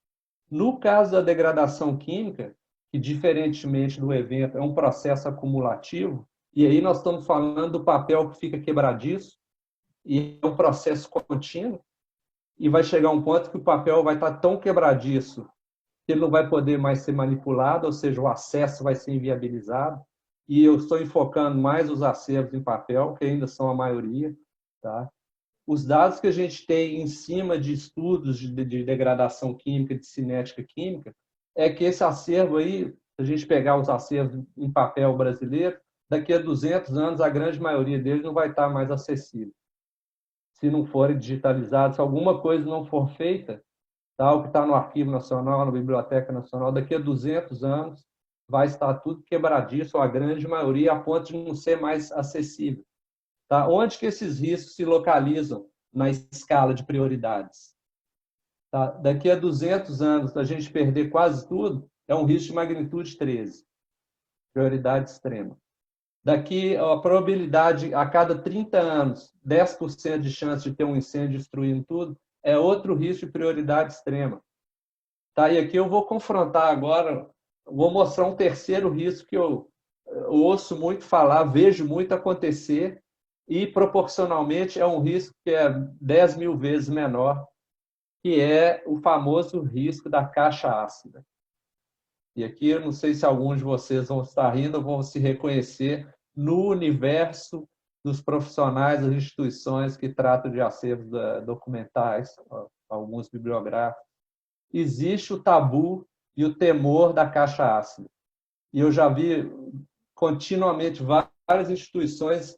No caso da degradação química, que diferentemente do evento é um processo acumulativo, e aí nós estamos falando do papel que fica quebradiço, e é um processo contínuo, e vai chegar um ponto que o papel vai estar tão quebradiço que ele não vai poder mais ser manipulado, ou seja, o acesso vai ser inviabilizado, e eu estou enfocando mais os acervos em papel, que ainda são a maioria. Tá? Os dados que a gente tem em cima de estudos de degradação química, de cinética química, é que esse acervo aí, se a gente pegar os acervos em papel brasileiro, daqui a 200 anos, a grande maioria deles não vai estar mais acessível. Se não forem digitalizados, se alguma coisa não for feita, tá? O que está no Arquivo Nacional, na Biblioteca Nacional, daqui a 200 anos vai estar tudo quebradiço, a grande maioria, a ponto de não ser mais acessível. Tá? Onde que esses riscos se localizam na escala de prioridades? Tá? Daqui a 200 anos, a gente perder quase tudo, é um risco de magnitude 13, prioridade extrema. Daqui, a probabilidade, a cada 30 anos, 10% de chance de ter um incêndio destruindo tudo, é outro risco de prioridade extrema. Tá? E aqui eu vou confrontar agora, vou mostrar um terceiro risco que eu ouço muito falar, vejo muito acontecer, e proporcionalmente é um risco que é 10 mil vezes menor, que é o famoso risco da caixa ácida. E aqui eu não sei se alguns de vocês vão estar rindo ou vão se reconhecer no universo dos profissionais das instituições que tratam de acervos documentais, alguns bibliográficos. Existe o tabu e o temor da caixa ácida. E eu já vi continuamente várias instituições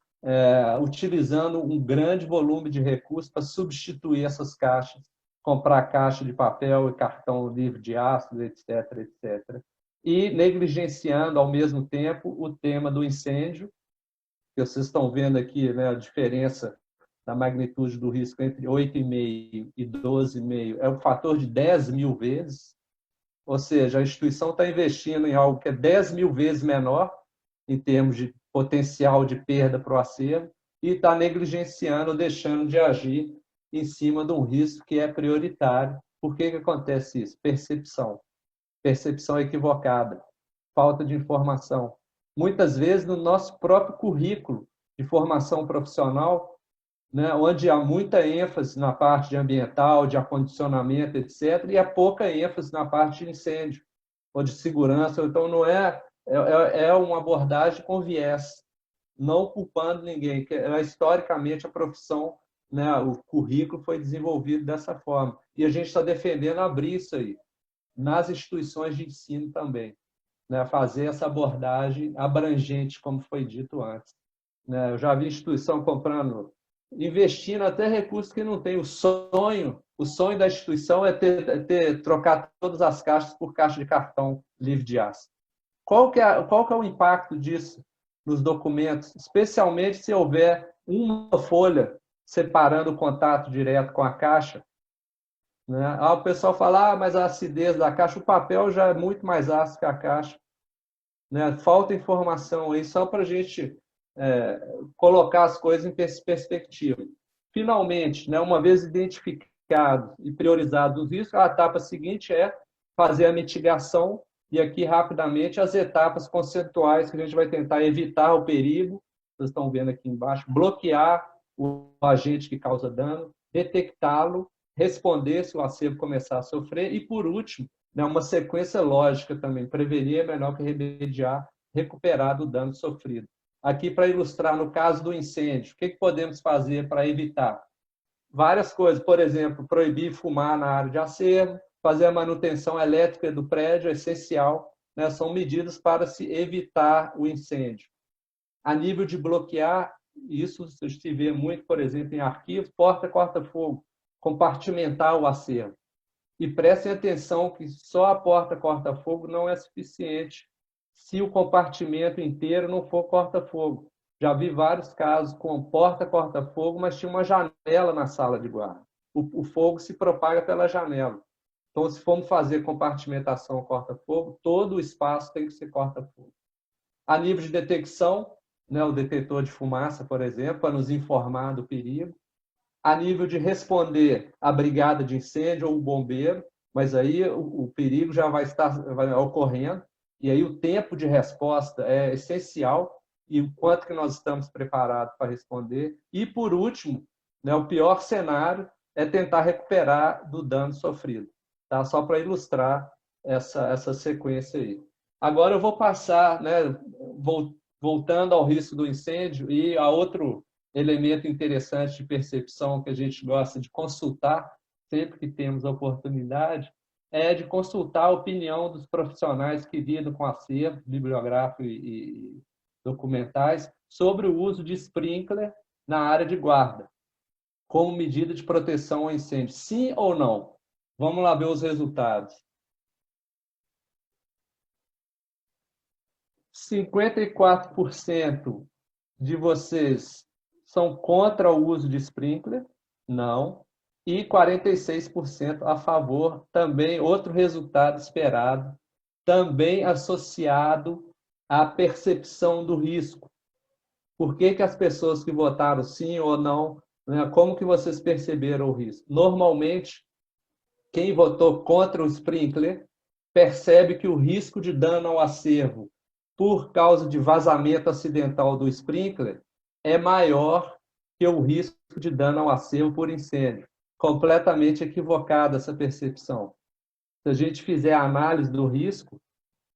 utilizando um grande volume de recursos para substituir essas caixas, comprar caixa de papel e cartão livre de ácido, etc., etc. E negligenciando, ao mesmo tempo, o tema do incêndio, que vocês estão vendo aqui, né, a diferença da magnitude do risco entre 8,5 e 12,5 é um fator de 10 mil vezes, ou seja, a instituição está investindo em algo que é 10 mil vezes menor, em termos de potencial de perda para o acervo, e está negligenciando, deixando de agir em cima de um risco que é prioritário. Por que acontece isso? Percepção. Percepção equivocada, falta de informação. Muitas vezes, no nosso próprio currículo de formação profissional, né, onde há muita ênfase na parte de ambiental, de acondicionamento, etc., e há pouca ênfase na parte de incêndio ou de segurança. Então, não é uma abordagem com viés, não culpando ninguém. Historicamente, a profissão, né, o currículo foi desenvolvido dessa forma. E a gente está defendendo abrir isso aí, nas instituições de ensino também, né, fazer essa abordagem abrangente, como foi dito antes. Né, eu já vi instituição comprando, investindo até recursos que não tem. O sonho da instituição é trocar todas as caixas por caixa de cartão livre de ácido. Qual que é o impacto disso nos documentos, especialmente se houver uma folha separando o contato direto com a caixa? Né? O pessoal fala, mas a acidez da caixa, o papel já é muito mais ácido que a caixa. Né? Falta informação aí só para a gente colocar as coisas em perspectiva. Finalmente, né, uma vez identificado e priorizado os riscos, a etapa seguinte é fazer a mitigação, e aqui rapidamente as etapas conceituais que a gente vai tentar evitar o perigo, vocês estão vendo aqui embaixo, bloquear o agente que causa dano, detectá-lo, responder se o acervo começar a sofrer, e por último, né, uma sequência lógica também, prevenir é melhor que remediar, recuperar do dano sofrido. Aqui, para ilustrar, no caso do incêndio, o que podemos fazer para evitar? Várias coisas, por exemplo, proibir fumar na área de acervo, fazer a manutenção elétrica do prédio é essencial, né? São medidas para se evitar o incêndio. A nível de bloquear, isso se vê muito, por exemplo, em arquivos, porta corta-fogo, compartimentar o acervo. E prestem atenção que só a porta corta-fogo não é suficiente se o compartimento inteiro não for corta-fogo. Já vi vários casos com porta corta-fogo, mas tinha uma janela na sala de guarda. O fogo se propaga pela janela. Então, se formos fazer compartimentação corta-fogo, todo o espaço tem que ser corta-fogo. A nível de detecção, né, o detetor de fumaça, por exemplo, para nos informar do perigo. A nível de responder à brigada de incêndio ou o bombeiro, mas aí o perigo já vai ocorrendo, e aí o tempo de resposta é essencial, e o quanto que nós estamos preparados para responder. E, por último, né, o pior cenário é tentar recuperar do dano sofrido. Tá? Só para ilustrar essa sequência aí. Agora eu vou passar, né, voltando ao risco do incêndio, e a outro elemento interessante de percepção que a gente gosta de consultar, sempre que temos a oportunidade, é de consultar a opinião dos profissionais que lidam com acervo bibliográfico e documentais sobre o uso de sprinkler na área de guarda, como medida de proteção ao incêndio. Sim ou não? Vamos lá ver os resultados. 54% de vocês são contra o uso de sprinkler? Não. E 46% a favor, também outro resultado esperado, também associado à percepção do risco. Por que as pessoas que votaram sim ou não, né, como que vocês perceberam o risco? Normalmente, quem votou contra o sprinkler percebe que o risco de dano ao acervo por causa de vazamento acidental do sprinkler é maior que o risco de dano ao acervo por incêndio. Completamente equivocada essa percepção. Se a gente fizer a análise do risco,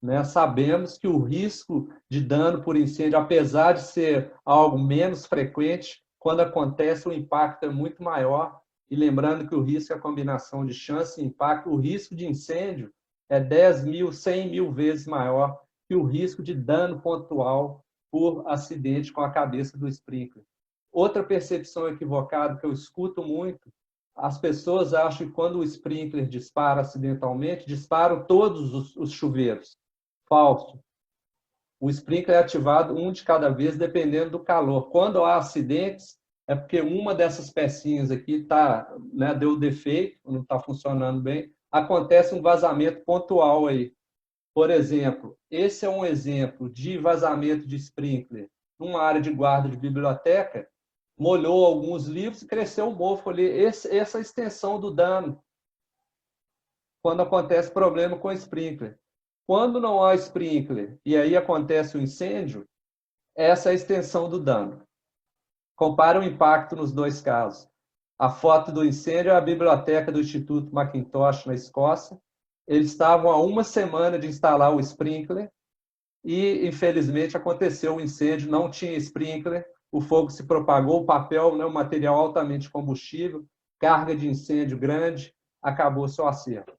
né, sabemos que o risco de dano por incêndio, apesar de ser algo menos frequente, quando acontece o impacto é muito maior. E lembrando que o risco é a combinação de chance e impacto, o risco de incêndio é 10 mil, 100 mil vezes maior que o risco de dano pontual por acidente com a cabeça do sprinkler. Outra percepção equivocada que eu escuto muito, as pessoas acham que quando o sprinkler dispara acidentalmente, disparam todos os chuveiros. Falso. O sprinkler é ativado um de cada vez, dependendo do calor. Quando há acidentes, é porque uma dessas pecinhas aqui né, deu defeito, não está funcionando bem. Acontece um vazamento pontual aí. Por exemplo, esse é um exemplo de vazamento de sprinkler numa área de guarda de biblioteca, molhou alguns livros e cresceu um mofo ali. Essa é a extensão do dano quando acontece problema com sprinkler. Quando não há sprinkler e aí acontece o incêndio, essa é a extensão do dano. Compara o impacto nos dois casos. A foto do incêndio é a biblioteca do Instituto Macintosh, na Escócia. Eles estavam há uma semana de instalar o sprinkler e, infelizmente, aconteceu o incêndio, não tinha sprinkler, o fogo se propagou, o papel, né, um material altamente combustível, carga de incêndio grande, acabou seu acervo.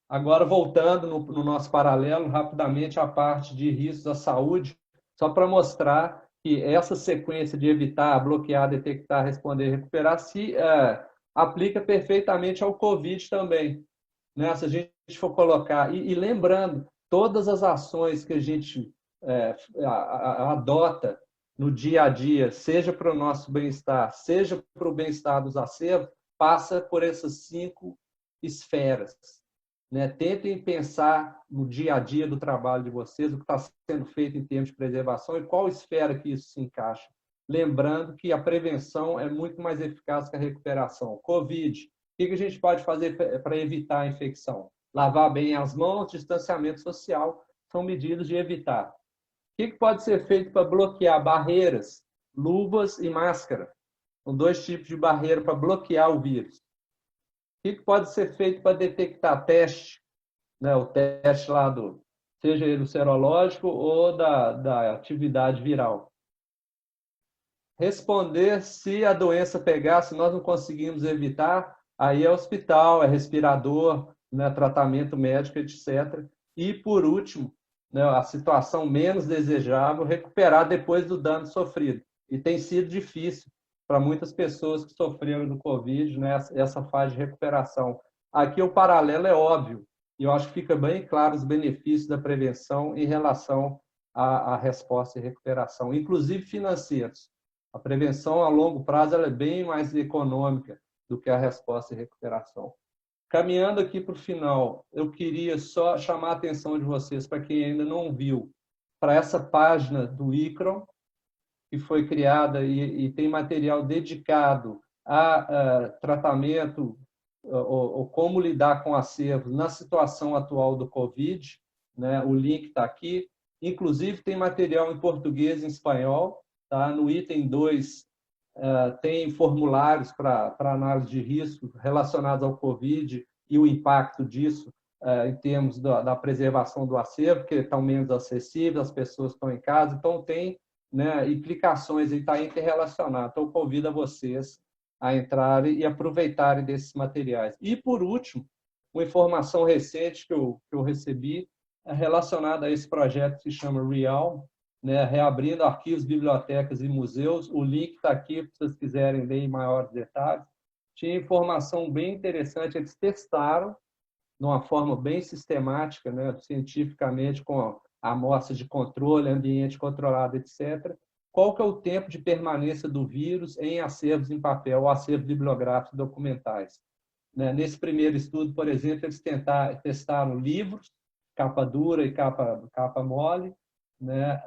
Agora, voltando no nosso paralelo, rapidamente, a parte de riscos à saúde, só para mostrar que essa sequência de evitar, bloquear, detectar, responder, recuperar, se aplica perfeitamente ao COVID também. Né? Se a gente for colocar, e lembrando, todas as ações que a gente adota no dia a dia, seja para o nosso bem-estar, seja para o bem-estar dos acervos, passa por essas 5 esferas. Né? Tentem pensar no dia a dia do trabalho de vocês, o que está sendo feito em termos de preservação e qual esfera que isso se encaixa. Lembrando que a prevenção é muito mais eficaz que a recuperação. Covid, o que a gente pode fazer para evitar a infecção? Lavar bem as mãos, distanciamento social, são medidas de evitar. O que pode ser feito para bloquear barreiras? Luvas e máscara. São 2 tipos de barreira para bloquear o vírus. O que pode ser feito para detectar teste? Né, o teste lá seja ele o serológico ou da atividade viral. Responder se a doença pegar, se nós não conseguimos evitar, aí é hospital, é respirador, né, tratamento médico, etc. E, por último, né, a situação menos desejável, recuperar depois do dano sofrido. E tem sido difícil para muitas pessoas que sofreram do Covid, né, essa fase de recuperação. Aqui o paralelo é óbvio, e eu acho que fica bem claro os benefícios da prevenção em relação à resposta e recuperação, inclusive financeiros. A prevenção a longo prazo ela é bem mais econômica do que a resposta e recuperação. Caminhando aqui para o final, eu queria só chamar a atenção de vocês, para quem ainda não viu, para essa página do ICRON, que foi criada e tem material dedicado a tratamento ou como lidar com acervos na situação atual do Covid. Né? O link está aqui. Inclusive, tem material em português e em espanhol. Tá? No item 2, tem formulários para análise de risco relacionados ao Covid e o impacto disso em termos da preservação do acervo, que estão menos acessíveis, as pessoas estão em casa. Então, tem, né, implicações, está interrelacionado. Então, convido vocês a entrarem e aproveitarem desses materiais. E, por último, uma informação recente que eu recebi relacionada a esse projeto que se chama REAL, né, reabrindo arquivos, bibliotecas e museus. O link está aqui, se vocês quiserem ler em maiores detalhes. tinha informação bem interessante. Eles testaram de uma forma bem sistemática, né, cientificamente, com a amostra de controle, ambiente controlado, etc., qual que é o tempo de permanência do vírus em acervos em papel, ou acervos bibliográficos documentais. Nesse primeiro estudo, por exemplo, eles testaram livros, capa dura e capa mole, né,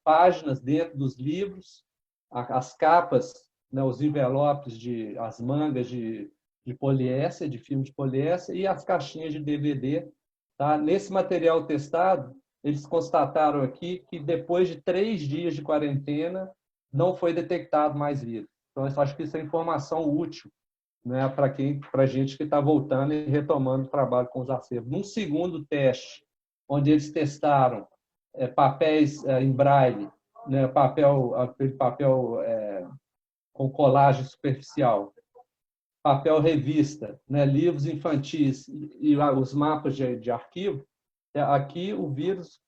páginas dentro dos livros, as capas, né, os envelopes, as mangas de poliéster, de filme de poliéster, e as caixinhas de DVD. Tá? Nesse material testado, eles constataram aqui que depois de 3 dias de quarentena, não foi detectado mais vírus. Então, eu acho que isso é informação útil, né, para a gente que está voltando e retomando o trabalho com os acervos. Num segundo teste, onde eles testaram papéis em braille, né, aquele papel com colagem superficial, papel revista, né, livros infantis e os mapas de arquivo, aqui o vírus,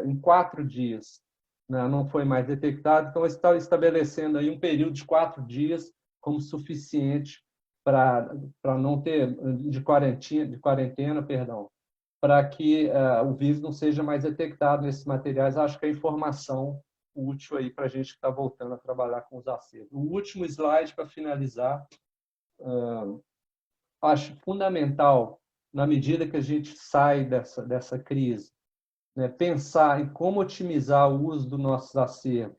em 4 dias, né, não foi mais detectado. Então, está estabelecendo aí um período de 4 dias como suficiente para não ter de quarentena, perdão, para que o vírus não seja mais detectado nesses materiais. Acho que é informação útil aí para a gente que está voltando a trabalhar com os acervos. O último slide para finalizar. Acho fundamental, na medida que a gente sai dessa crise, né, pensar em como otimizar o uso dos nossos acervos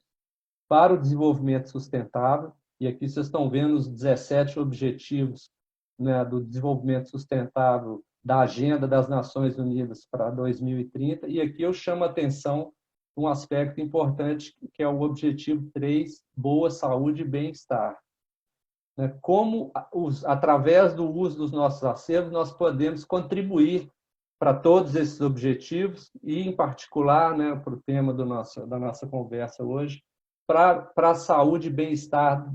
para o desenvolvimento sustentável. E aqui vocês estão vendo os 17 objetivos, né, do desenvolvimento sustentável da Agenda das Nações Unidas para 2030. E aqui eu chamo a atenção um aspecto importante, que é o objetivo 3, boa saúde e bem-estar. Como, através do uso dos nossos acervos, nós podemos contribuir para todos esses objetivos e, em particular, né, para o tema da nossa conversa hoje, para a saúde e bem-estar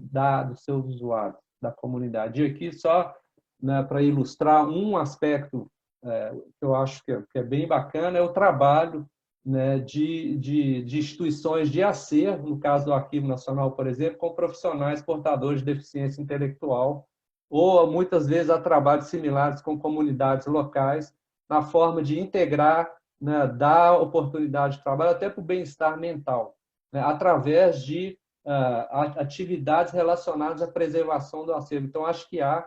dos seus usuários, da comunidade. E aqui, só, né, para ilustrar um aspecto que eu acho que é bem bacana, é o trabalho, né, de instituições de acervo, no caso do Arquivo Nacional, por exemplo, com profissionais portadores de deficiência intelectual, ou muitas vezes há trabalhos similares com comunidades locais, na forma de integrar, né, dar oportunidade de trabalho até para o bem-estar mental, né, através de atividades relacionadas à preservação do acervo. Então, acho que há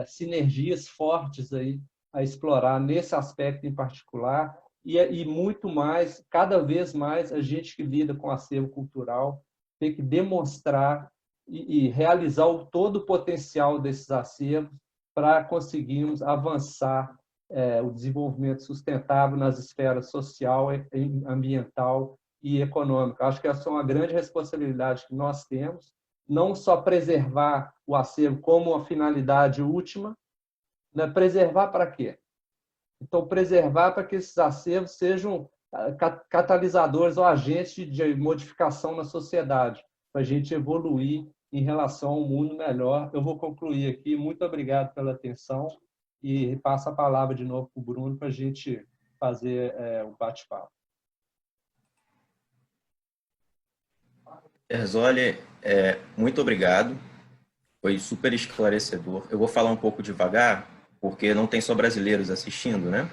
sinergias fortes aí a explorar nesse aspecto em particular, e muito mais, cada vez mais, a gente que lida com acervo cultural tem que demonstrar e realizar todo o potencial desses acervos para conseguirmos avançar o desenvolvimento sustentável nas esferas social, ambiental e econômica. Acho que essa é uma grande responsabilidade que nós temos, não só preservar o acervo como a finalidade última, né? Preservar para quê? Então, preservar para que esses acervos sejam catalisadores ou agentes de modificação na sociedade, para a gente evoluir em relação a um mundo melhor. Eu vou concluir aqui. Muito obrigado pela atenção e passo a palavra de novo para o Bruno para a gente fazer o bate-papo. Erzoli, muito obrigado. Foi super esclarecedor. Eu vou falar um pouco devagar, porque não tem só brasileiros assistindo, né?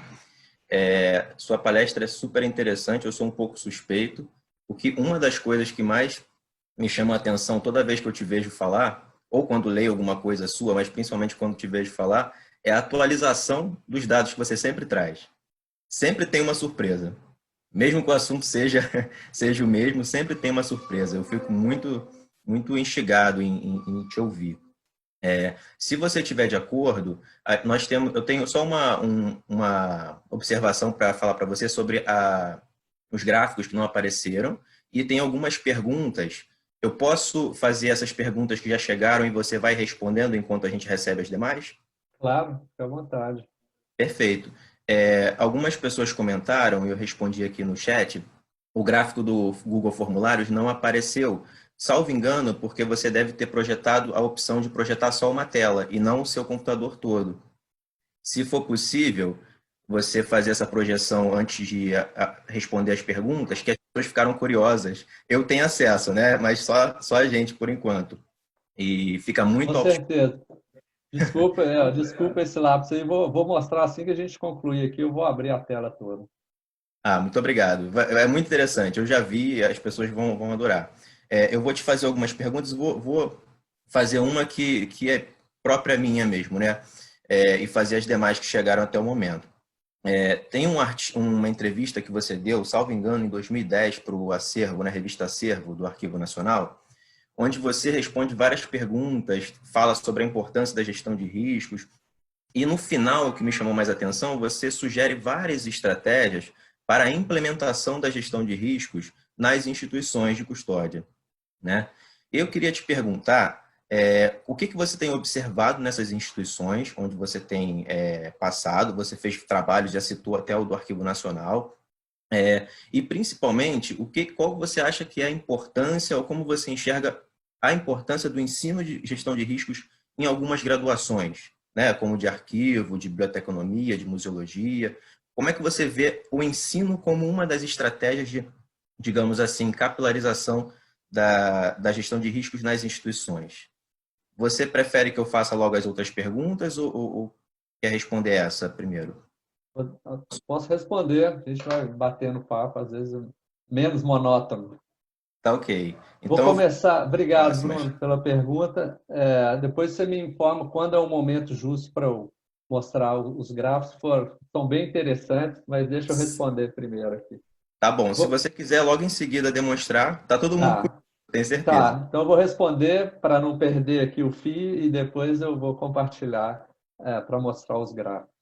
Sua palestra é super interessante, eu sou um pouco suspeito, porque uma das coisas que mais me chama a atenção toda vez que eu te vejo falar, ou quando leio alguma coisa sua, mas principalmente quando te vejo falar, é a atualização dos dados que você sempre traz. Sempre tem uma surpresa. Mesmo que o assunto seja o mesmo, sempre tem uma surpresa. Eu fico muito, muito instigado em te ouvir. Se você estiver de acordo, eu tenho só uma observação para falar para você sobre os gráficos que não apareceram, e tem algumas perguntas. Eu posso fazer essas perguntas que já chegaram e você vai respondendo enquanto a gente recebe as demais? Claro, fique à vontade. Perfeito. Algumas pessoas comentaram, e eu respondi aqui no chat, o gráfico do Google Formulários não apareceu. Salvo engano, porque você deve ter projetado a opção de projetar só uma tela e não o seu computador todo. Se for possível, você fazer essa projeção antes de responder as perguntas, que as pessoas ficaram curiosas. Eu tenho acesso, né? Mas só a gente por enquanto. E fica muito Com certeza. Desculpa, desculpa esse lápis aí. Vou mostrar assim que a gente concluir aqui. Eu vou abrir a tela toda. Ah, muito obrigado. É muito interessante. Eu já vi, as pessoas vão adorar. Eu vou te fazer algumas perguntas, vou fazer uma que é própria minha mesmo, né? E fazer as demais que chegaram até o momento. Tem uma entrevista que você deu, salvo engano, em 2010 para o Acervo, na revista Acervo do Arquivo Nacional, onde você responde várias perguntas, fala sobre a importância da gestão de riscos, e no final, o que me chamou mais atenção, você sugere várias estratégias para a implementação da gestão de riscos nas instituições de custódia, né? Eu queria te perguntar o que você tem observado nessas instituições onde você tem passado, você fez trabalhos, já citou até o do Arquivo Nacional, e principalmente, qual você acha que é a importância ou como você enxerga a importância do ensino de gestão de riscos em algumas graduações, né, como de arquivo, de biblioteconomia, de museologia. Como é que você vê o ensino como uma das estratégias de, digamos assim, capilarização da gestão de riscos nas instituições? Você prefere que eu faça logo as outras perguntas ou quer responder essa primeiro? Posso responder, a gente vai batendo papo, às vezes menos monótono. Tá ok. Vou Então, começar. Obrigado, próximas. Bruno, pela pergunta. Depois você me informa quando é o momento justo para eu mostrar os gráficos. São bem interessantes, mas deixa eu responder primeiro aqui. Tá bom, se Vou- você quiser logo em seguida demonstrar, tá todo mundo curioso, Tá, tenho certeza. tá. Então eu vou responder para não perder aqui o fio e depois eu vou compartilhar para mostrar os gráficos.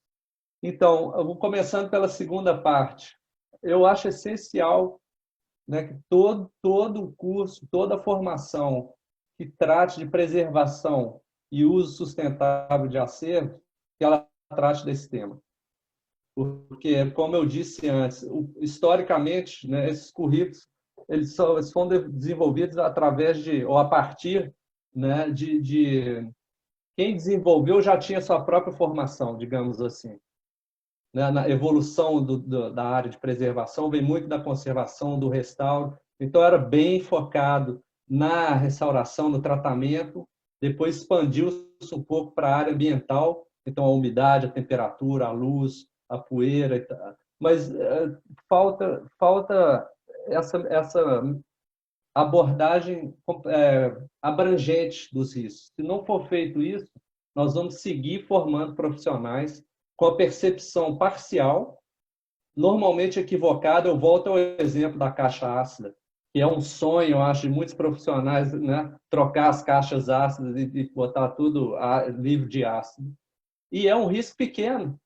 Então, eu vou começando pela segunda parte. Eu acho essencial, né, que todo o curso, toda a formação que trate de preservação e uso sustentável de acervo, que ela trate desse tema. Porque, como eu disse antes, historicamente, né, esses currículos eles são desenvolvidos através de, ou a partir, né, de quem desenvolveu já tinha sua própria formação, digamos assim, né, na evolução da área de preservação, vem muito da conservação, do restauro. Então, era bem focado na restauração, no tratamento, depois expandiu-se um pouco para a área ambiental, então a umidade, a temperatura, a luz, a poeira. Mas falta essa abordagem abrangente dos riscos. Se não for feito isso, nós vamos seguir formando profissionais com a percepção parcial, normalmente equivocada. Eu volto ao exemplo da caixa ácida, que é um sonho, eu acho, de muitos profissionais, né? Trocar as caixas ácidas e botar tudo livre de ácido. E é um risco pequeno,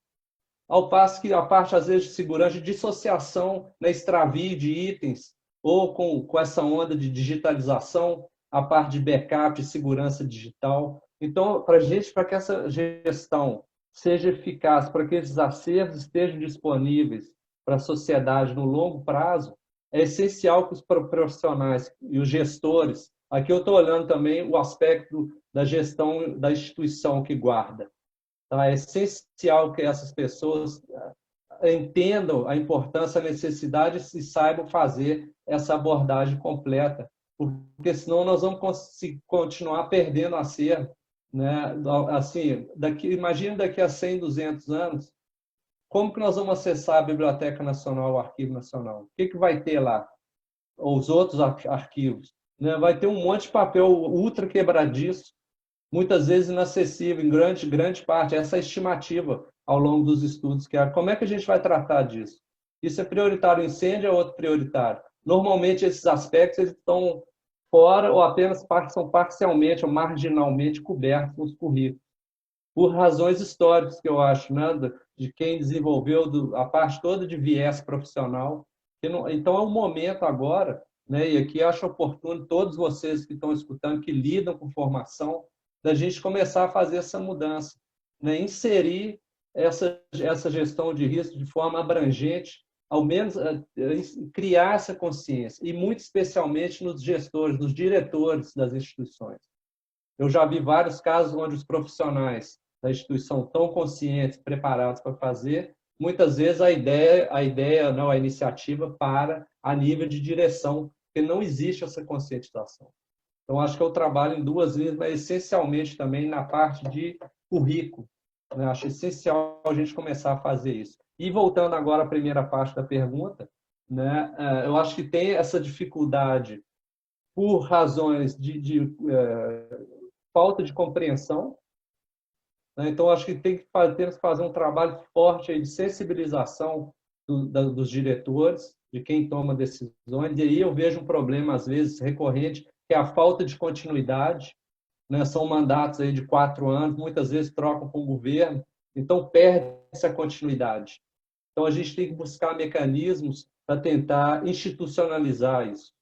ao passo que a parte, às vezes, de segurança, de dissociação, né, extravio de itens, ou com essa onda de digitalização, a parte de backup, de segurança digital. Então, para que essa gestão seja eficaz, para que esses acervos estejam disponíveis para a sociedade no longo prazo, é essencial que os profissionais e os gestores, aqui eu estou olhando também o aspecto da gestão da instituição que guarda. Então, é essencial que essas pessoas entendam a importância, a necessidade e saibam fazer essa abordagem completa, porque senão nós vamos continuar perdendo acervo, né? Assim, imagine daqui a 100, 200 anos, como que nós vamos acessar a Biblioteca Nacional, o Arquivo Nacional? O que vai ter lá? Ou os outros arquivos? Né? Vai ter um monte de papel ultra quebradiço, muitas vezes inacessível, em grande parte, essa é a estimativa ao longo dos estudos. Como é que a gente vai tratar disso? Isso é prioritário, o incêndio é outro prioritário. Normalmente, esses aspectos eles estão fora ou apenas são parcialmente ou marginalmente cobertos nos currículos, por razões históricas, que eu acho, né? De quem desenvolveu a parte toda de viés profissional. Então, é um momento agora, né? E aqui acho oportuno todos vocês que estão escutando, que lidam com formação, da gente começar a fazer essa mudança, né? Inserir essa gestão de risco de forma abrangente, ao menos criar essa consciência, e muito especialmente nos gestores, nos diretores das instituições. Eu já vi vários casos onde os profissionais da instituição estão conscientes, preparados para fazer, muitas vezes a ideia não, a iniciativa para a nível de direção, porque não existe essa conscientização. Então, acho que eu trabalho em duas linhas, mas essencialmente também na parte de currículo, né? Acho essencial a gente começar a fazer isso. E voltando agora à primeira parte da pergunta, né? Eu acho que tem essa dificuldade por razões de falta de compreensão, né? Então, acho que temos que fazer um trabalho forte aí de sensibilização dos diretores, de quem toma decisões, e aí eu vejo um problema, às vezes, recorrente, que é a falta de continuidade, né? São mandatos aí de 4 anos, muitas vezes trocam com o governo, então perde-se a continuidade. Então, a gente tem que buscar mecanismos para tentar institucionalizar isso.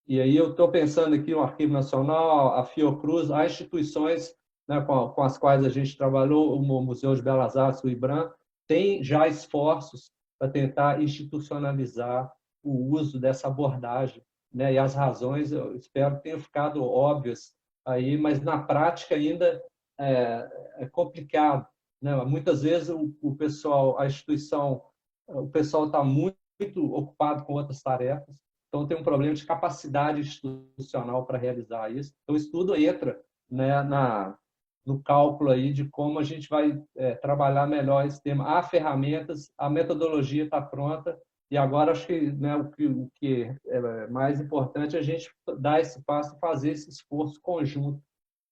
E aí eu estou pensando aqui no Arquivo Nacional, a Fiocruz, há instituições, né, com as quais a gente trabalhou, o Museu de Belas Artes, o IBRAM, tem já esforços para tentar institucionalizar o uso dessa abordagem, né? E as razões, eu espero que tenham ficado óbvias aí, mas na prática ainda é complicado, né? Muitas vezes o pessoal, a instituição, o pessoal está muito ocupado com outras tarefas, então tem um problema de capacidade institucional para realizar isso. Então isso tudo entra, né, no cálculo aí de como a gente vai trabalhar melhor esse tema. Há ferramentas, a metodologia está pronta, e agora acho que, né, o que é mais importante é a gente dar esse passo e fazer esse esforço conjunto,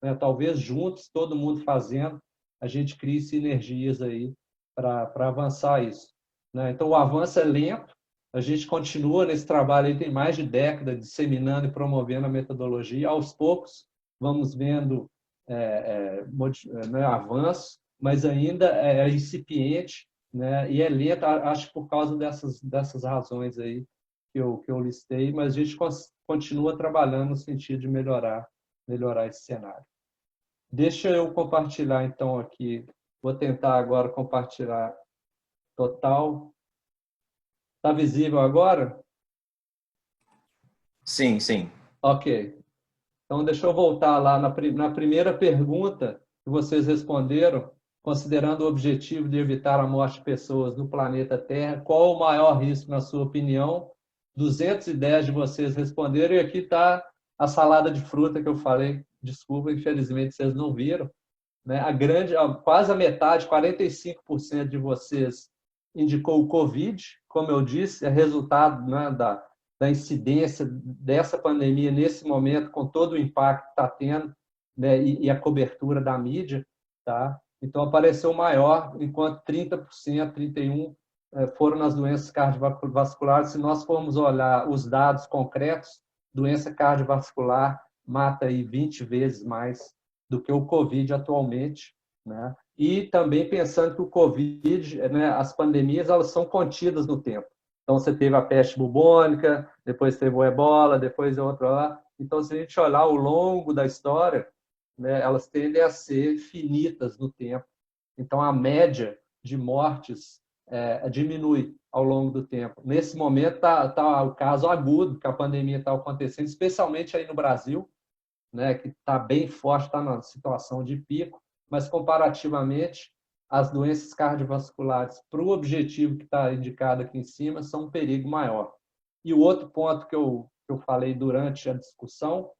né? Talvez juntos, todo mundo fazendo, a gente crie sinergias aí para avançar isso, né? Então o avanço é lento, a gente continua nesse trabalho aí, tem mais de década disseminando e promovendo a metodologia. Aos poucos vamos vendo né, avanço, mas ainda é incipiente, né? E é lento, acho por causa dessas razões aí que eu listei, mas a gente continua trabalhando no sentido de melhorar esse cenário. Deixa eu compartilhar então aqui, vou tentar agora compartilhar total. Está visível agora? Sim, sim. Ok. Então, deixa eu voltar lá na primeira pergunta que vocês responderam, considerando o objetivo de evitar a morte de pessoas no planeta Terra, qual o maior risco, na sua opinião? 210 de vocês responderam, e aqui está a salada de fruta que eu falei. Desculpa, infelizmente vocês não viram, né? Quase a metade, 45% de vocês indicou o Covid, como eu disse, é resultado, né, da incidência dessa pandemia nesse momento, com todo o impacto que está tendo, né, e a cobertura da mídia, tá? Então apareceu maior, enquanto 30%, 31% foram nas doenças cardiovasculares. Se nós formos olhar os dados concretos, doença cardiovascular mata aí 20 vezes mais do que o Covid atualmente, né? E também pensando que o Covid, né, as pandemias, elas são contidas no tempo. Então, você teve a peste bubônica, depois teve o ebola, depois outra lá. Então, se a gente olhar ao longo da história, né, elas tendem a ser finitas no tempo. Então, a média de mortes diminui ao longo do tempo. Nesse momento, tá o caso agudo que a pandemia está acontecendo, especialmente aí no Brasil, né, que está bem forte, está na situação de pico, mas comparativamente as doenças cardiovasculares, para o objetivo que está indicado aqui em cima, são um perigo maior. E o outro ponto que eu falei durante a discussão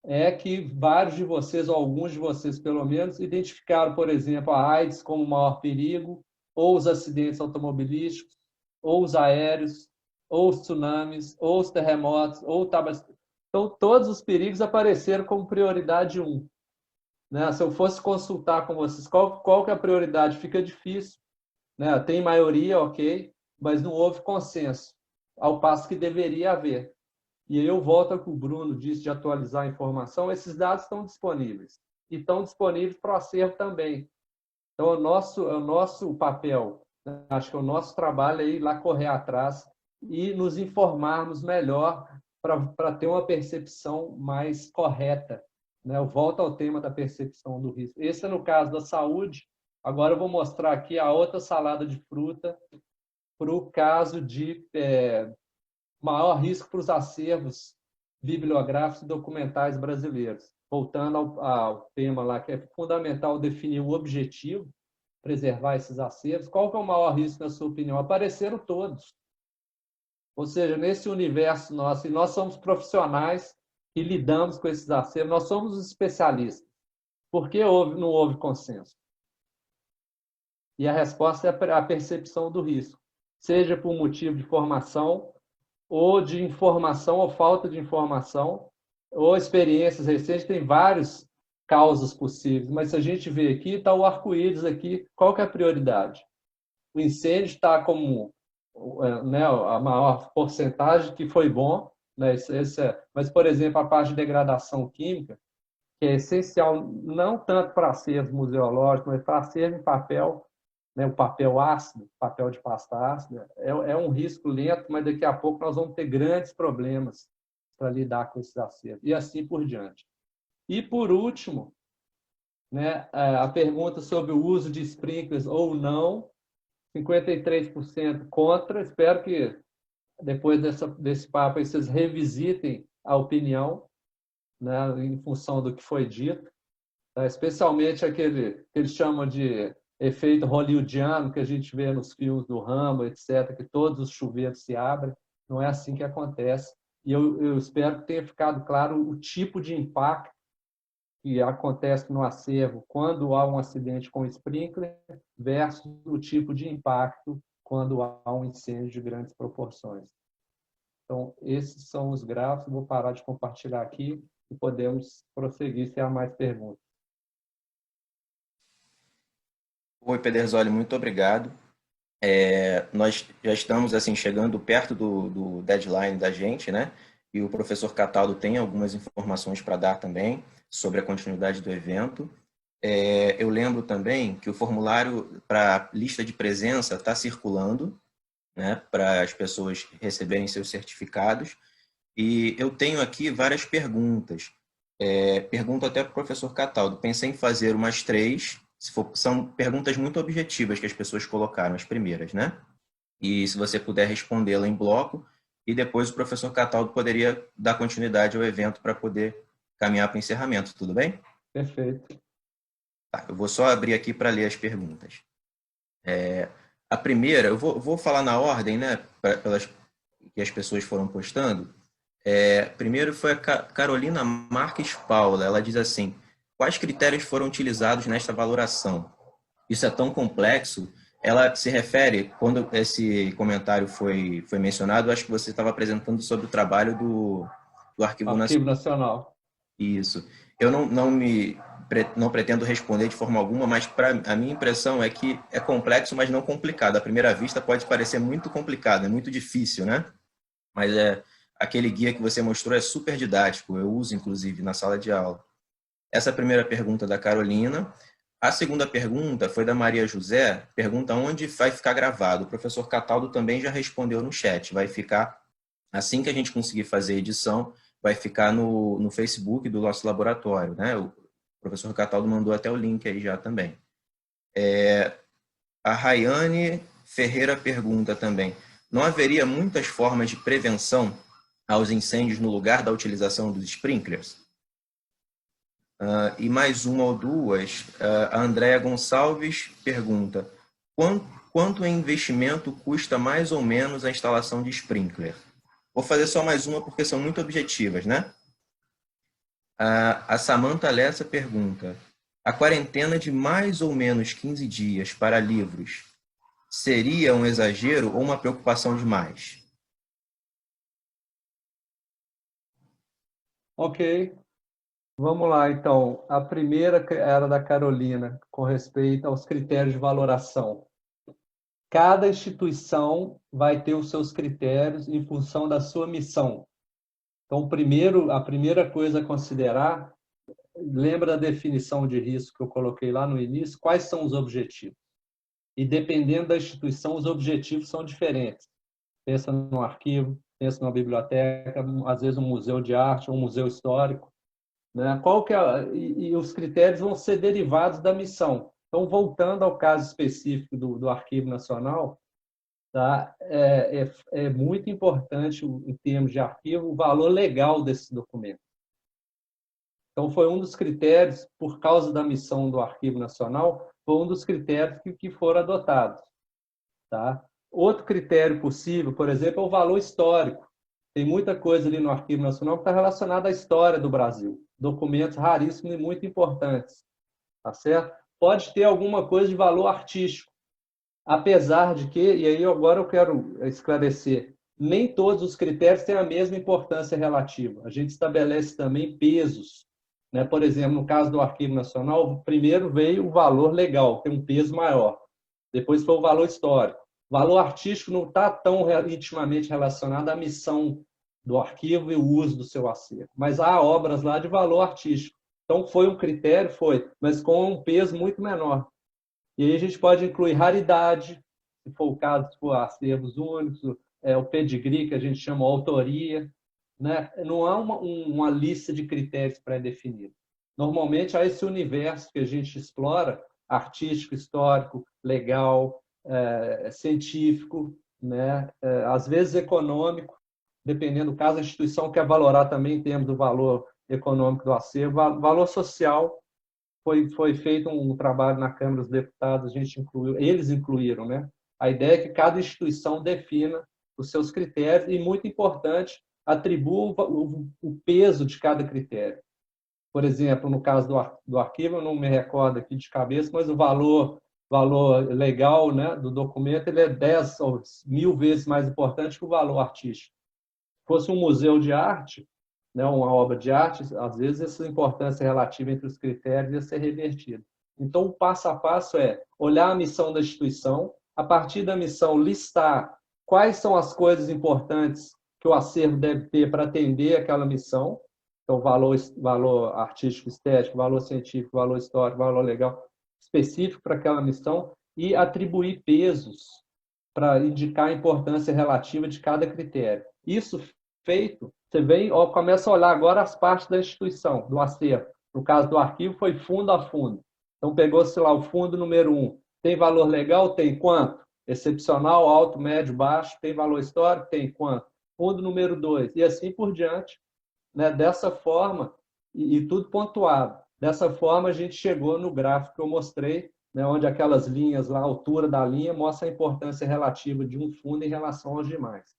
é que vários de vocês, ou alguns de vocês pelo menos, identificaram, por exemplo, a AIDS como o maior perigo, ou os acidentes automobilísticos, ou os aéreos, ou os tsunamis, ou os terremotos, ou o Então, todos os perigos apareceram como prioridade 1. Né? Se eu fosse consultar com vocês qual que é a prioridade, fica difícil. Né? Tem maioria, ok, mas não houve consenso, ao passo que deveria haver. E aí eu volto ao que o Bruno disse de atualizar a informação, esses dados estão disponíveis. E estão disponíveis para o acervo também. Então, é o nosso papel, né? Acho que é o nosso trabalho é ir lá correr atrás e nos informarmos melhor para ter uma percepção mais correta, né? Eu volto ao tema da percepção do risco. Esse é no caso da saúde. Agora eu vou mostrar aqui a outra salada de fruta para o caso de maior risco para os acervos bibliográficos e documentais brasileiros. Voltando ao tema lá, que é fundamental definir o objetivo, preservar esses acervos. Qual que é o maior risco, na sua opinião? Apareceram todos. Ou seja, nesse universo nosso, e nós somos profissionais que lidamos com esses acervos, nós somos os especialistas. Por que não houve consenso? E a resposta é a percepção do risco, seja por motivo de formação, ou de informação, ou falta de informação, ou experiências recentes, tem várias causas possíveis, mas se a gente vê aqui, está o arco-íris aqui, qual que é a prioridade? O incêndio está como, né, a maior porcentagem, que foi bom, né, mas, por exemplo, a parte de degradação química, que é essencial não tanto para acervos museológicos, mas para acervo em papel, né, o papel ácido, papel de pasta ácida, é um risco lento, mas daqui a pouco nós vamos ter grandes problemas para lidar com esses acervos, e assim por diante. E, por último, né, a pergunta sobre o uso de sprinklers ou não, 53% contra. Espero que depois desse papo aí, vocês revisitem a opinião, né, em função do que foi dito, tá? Especialmente aquele que eles chamam de efeito hollywoodiano, que a gente vê nos filmes do Rambo, etc., que todos os chuveiros se abrem. Não é assim que acontece. E eu espero que tenha ficado claro o tipo de impacto que acontece no acervo quando há um acidente com sprinkler versus o tipo de impacto quando há um incêndio de grandes proporções. Então, esses são os gráficos. Vou parar de compartilhar aqui e podemos prosseguir se há mais perguntas. Oi, Pedersoli, muito obrigado. Nós já estamos assim chegando perto do deadline da gente, né? E o professor Cataldo tem algumas informações para dar também sobre a continuidade do evento. Eu lembro também que o formulário para lista de presença está circulando, né, para as pessoas receberem seus certificados. E eu tenho aqui várias perguntas. Pergunto até para o professor Cataldo. Pensei em fazer umas 3. São perguntas muito objetivas que as pessoas colocaram, as primeiras, né? E se você puder respondê-la em bloco, e depois o professor Cataldo poderia dar continuidade ao evento para poder caminhar para o encerramento, tudo bem? Perfeito. Tá, eu vou só abrir aqui para ler as perguntas. A primeira, eu vou falar na ordem, né, pelas que as pessoas foram postando. Primeiro foi a Carolina Marques Paula. Ela diz assim: quais critérios foram utilizados nesta valoração? Isso é tão complexo. Ela se refere, quando esse comentário foi mencionado, acho que você estava apresentando sobre o trabalho do Arquivo Arquivo Nacional. Nacional. Isso. Eu não pretendo responder de forma alguma, mas a minha impressão é que é complexo, mas não complicado. À primeira vista pode parecer muito complicado, é muito difícil, né? Mas aquele guia que você mostrou é super didático, eu uso inclusive na sala de aula. Essa é a primeira pergunta da Carolina. A segunda pergunta foi da Maria José, pergunta onde vai ficar gravado. O professor Cataldo também já respondeu no chat, vai ficar, assim que a gente conseguir fazer a edição, vai ficar no Facebook do nosso laboratório, né? O professor Cataldo mandou até o link aí já também. A Rayane Ferreira pergunta também: não haveria muitas formas de prevenção aos incêndios no lugar da utilização dos sprinklers? E mais uma ou duas, a Andréa Gonçalves pergunta: quanto em investimento custa mais ou menos a instalação de sprinkler? Vou fazer só mais uma porque são muito objetivas, né? A Samantha Lessa pergunta: a quarentena de mais ou menos 15 dias para livros seria um exagero ou uma preocupação demais? Ok. Vamos lá, então. A primeira era da Carolina, com respeito aos critérios de valoração. Cada instituição vai ter os seus critérios em função da sua missão. Então, a primeira coisa a considerar, lembra da definição de risco que eu coloquei lá no início? Quais são os objetivos? E dependendo da instituição, os objetivos são diferentes. Pensa no arquivo, pensa numa biblioteca, às vezes um museu de arte, um museu histórico, né? E os critérios vão ser derivados da missão. Então, voltando ao caso específico do Arquivo Nacional, tá? É muito importante, em termos de arquivo, o valor legal desse documento. Então, foi um dos critérios, por causa da missão do Arquivo Nacional, foi um dos critérios que foram adotados. Tá? Outro critério possível, por exemplo, é o valor histórico. Tem muita coisa ali no Arquivo Nacional que está relacionada à história do Brasil. Documentos raríssimos e muito importantes. Tá certo? Pode ter alguma coisa de valor artístico. Apesar de que, e aí agora eu quero esclarecer, nem todos os critérios têm a mesma importância relativa. A gente estabelece também pesos, né? Por exemplo, no caso do Arquivo Nacional, primeiro veio o valor legal, tem um peso maior. Depois foi o valor histórico. O valor artístico não está tão intimamente relacionado à missão do arquivo e o uso do seu acervo. Mas há obras lá de valor artístico. Então, foi um critério, foi, mas com um peso muito menor. E aí a gente pode incluir raridade, se for o caso, se for acervos únicos, o pedigree, que a gente chama autoria. Né? Não há uma lista de critérios pré-definidos. Normalmente, há esse universo que a gente explora, artístico, histórico, legal, científico, né? Às vezes econômico, dependendo do caso, a instituição quer valorar também em termos do valor econômico do acervo, valor social. Foi feito um trabalho na Câmara dos Deputados, a gente incluiu, eles incluíram, né? A ideia é que cada instituição defina os seus critérios e, muito importante, atribua o peso de cada critério. Por exemplo, no caso do arquivo, eu não me recordo aqui de cabeça, mas o valor legal, né, do documento ele é 10 ou 1000 vezes mais importante que o valor artístico. Se fosse um museu de arte, né, uma obra de arte, às vezes essa importância relativa entre os critérios ia ser revertida. Então, o passo a passo é olhar a missão da instituição, a partir da missão listar quais são as coisas importantes que o acervo deve ter para atender aquela missão, então valor artístico, estético, valor científico, valor histórico, valor legal, específico para aquela missão, e atribuir pesos para indicar a importância relativa de cada critério. Isso feito, você vem, começa a olhar agora as partes da instituição, do acervo. No caso do arquivo, foi fundo a fundo. Então, pegou-se lá o fundo número 1. Tem valor legal? Tem quanto? Excepcional, alto, médio, baixo. Tem valor histórico? Tem quanto? Fundo número 2. E assim por diante. Né? Dessa forma, e tudo pontuado. Dessa forma, a gente chegou no gráfico que eu mostrei, né? Onde aquelas linhas lá, a altura da linha, mostra a importância relativa de um fundo em relação aos demais.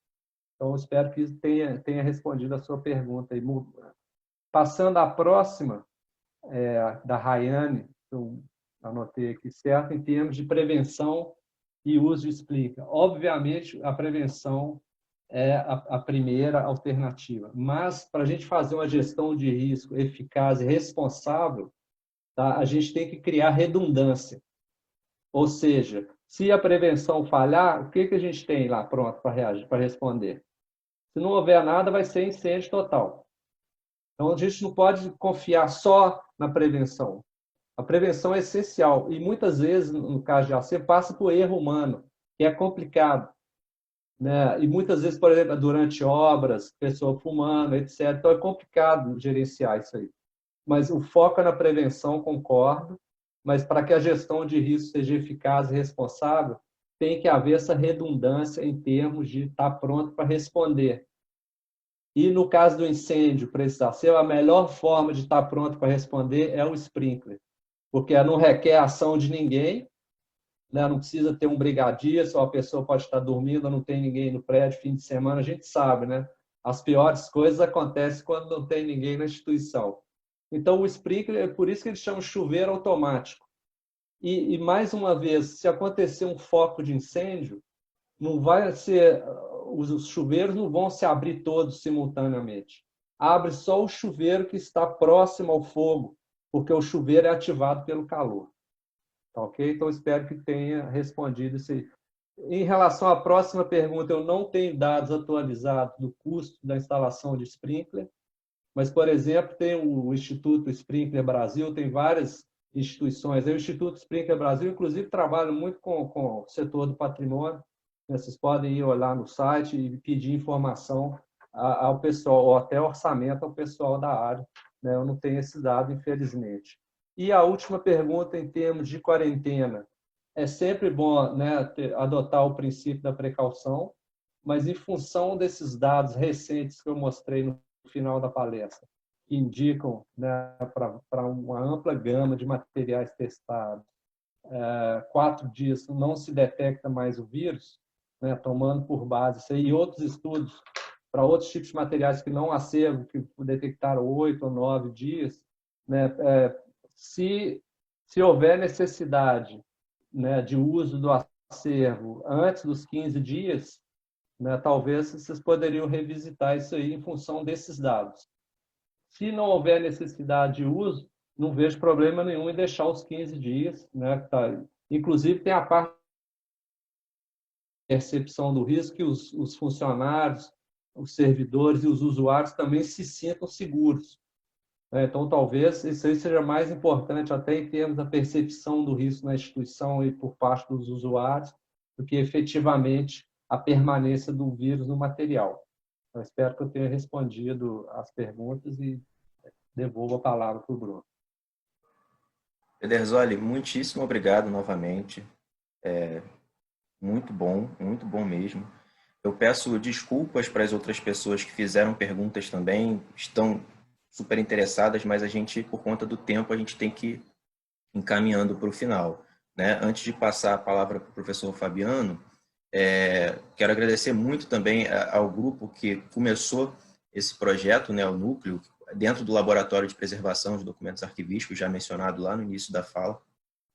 Então, espero que tenha respondido a sua pergunta. Passando à próxima, da Rayane, eu anotei aqui certo, em termos de prevenção e uso explica. Obviamente, a prevenção é a primeira alternativa, mas para a gente fazer uma gestão de risco eficaz e responsável, tá, a gente tem que criar redundância. Ou seja, se a prevenção falhar, o que a gente tem lá pronto para reagir, para responder? Se não houver nada, vai ser incêndio total. Então, a gente não pode confiar só na prevenção. A prevenção é essencial. E, muitas vezes, no caso de acervo, passa por erro humano, que é complicado. Né? E, muitas vezes, por exemplo, durante obras, pessoa fumando, etc. Então, é complicado gerenciar isso aí. Mas o foco é na prevenção, concordo. Mas, para que a gestão de risco seja eficaz e responsável, tem que haver essa redundância em termos de estar pronto para responder. E no caso do incêndio, precisar ser a melhor forma de estar pronto para responder é o sprinkler, porque não requer ação de ninguém, né? Não precisa ter um brigadeiro, só a pessoa pode estar dormindo, não tem ninguém no prédio, fim de semana, a gente sabe, né? As piores coisas acontecem quando não tem ninguém na instituição. Então, o sprinkler, é por isso que eles chamam chuveiro automático. E mais uma vez, se acontecer um foco de incêndio, não vai ser, os chuveiros não vão se abrir todos simultaneamente. Abre só o chuveiro que está próximo ao fogo, porque o chuveiro é ativado pelo calor. Tá ok? Então, espero que tenha respondido isso aí. Em relação à próxima pergunta, eu não tenho dados atualizados do custo da instalação de sprinkler, mas, por exemplo, tem o Instituto Sprinkler Brasil, tem várias instituições. O Instituto Sprinkler Brasil, inclusive, trabalha muito com o setor do patrimônio. Vocês podem ir olhar no site e pedir informação ao pessoal, ou até orçamento ao pessoal da área. Né? Eu não tenho esse dado, infelizmente. E a última pergunta, em termos de quarentena. É sempre bom, né, adotar o princípio da precaução, mas em função desses dados recentes que eu mostrei no final da palestra, que indicam, né, para uma ampla gama de materiais testados, 4 dias não se detecta mais o vírus, né, tomando por base isso aí, e outros estudos para outros tipos de materiais que não acervo, que detectaram 8 ou 9 dias, né, se houver necessidade, né, de uso do acervo antes dos 15 dias, né, talvez vocês poderiam revisitar isso aí em função desses dados. Se não houver necessidade de uso, não vejo problema nenhum em deixar os 15 dias. Né, tá. Inclusive, tem a parte de percepção do risco que os funcionários, os servidores e os usuários também se sintam seguros. Então, talvez isso aí seja mais importante até em termos da percepção do risco na instituição e por parte dos usuários, do que efetivamente a permanência do vírus no material. Eu espero que eu tenha respondido as perguntas e devolvo a palavra para o Bruno. Pederzoli, muitíssimo obrigado novamente. Muito bom mesmo. Eu peço desculpas para as outras pessoas que fizeram perguntas também, estão super interessadas, mas a gente, por conta do tempo, a gente tem que ir encaminhando para o final. Né? Antes de passar a palavra para o professor Fabiano, quero agradecer muito também ao grupo que começou esse projeto, né, o Núcleo, dentro do Laboratório de Preservação de Documentos Arquivísticos, já mencionado lá no início da fala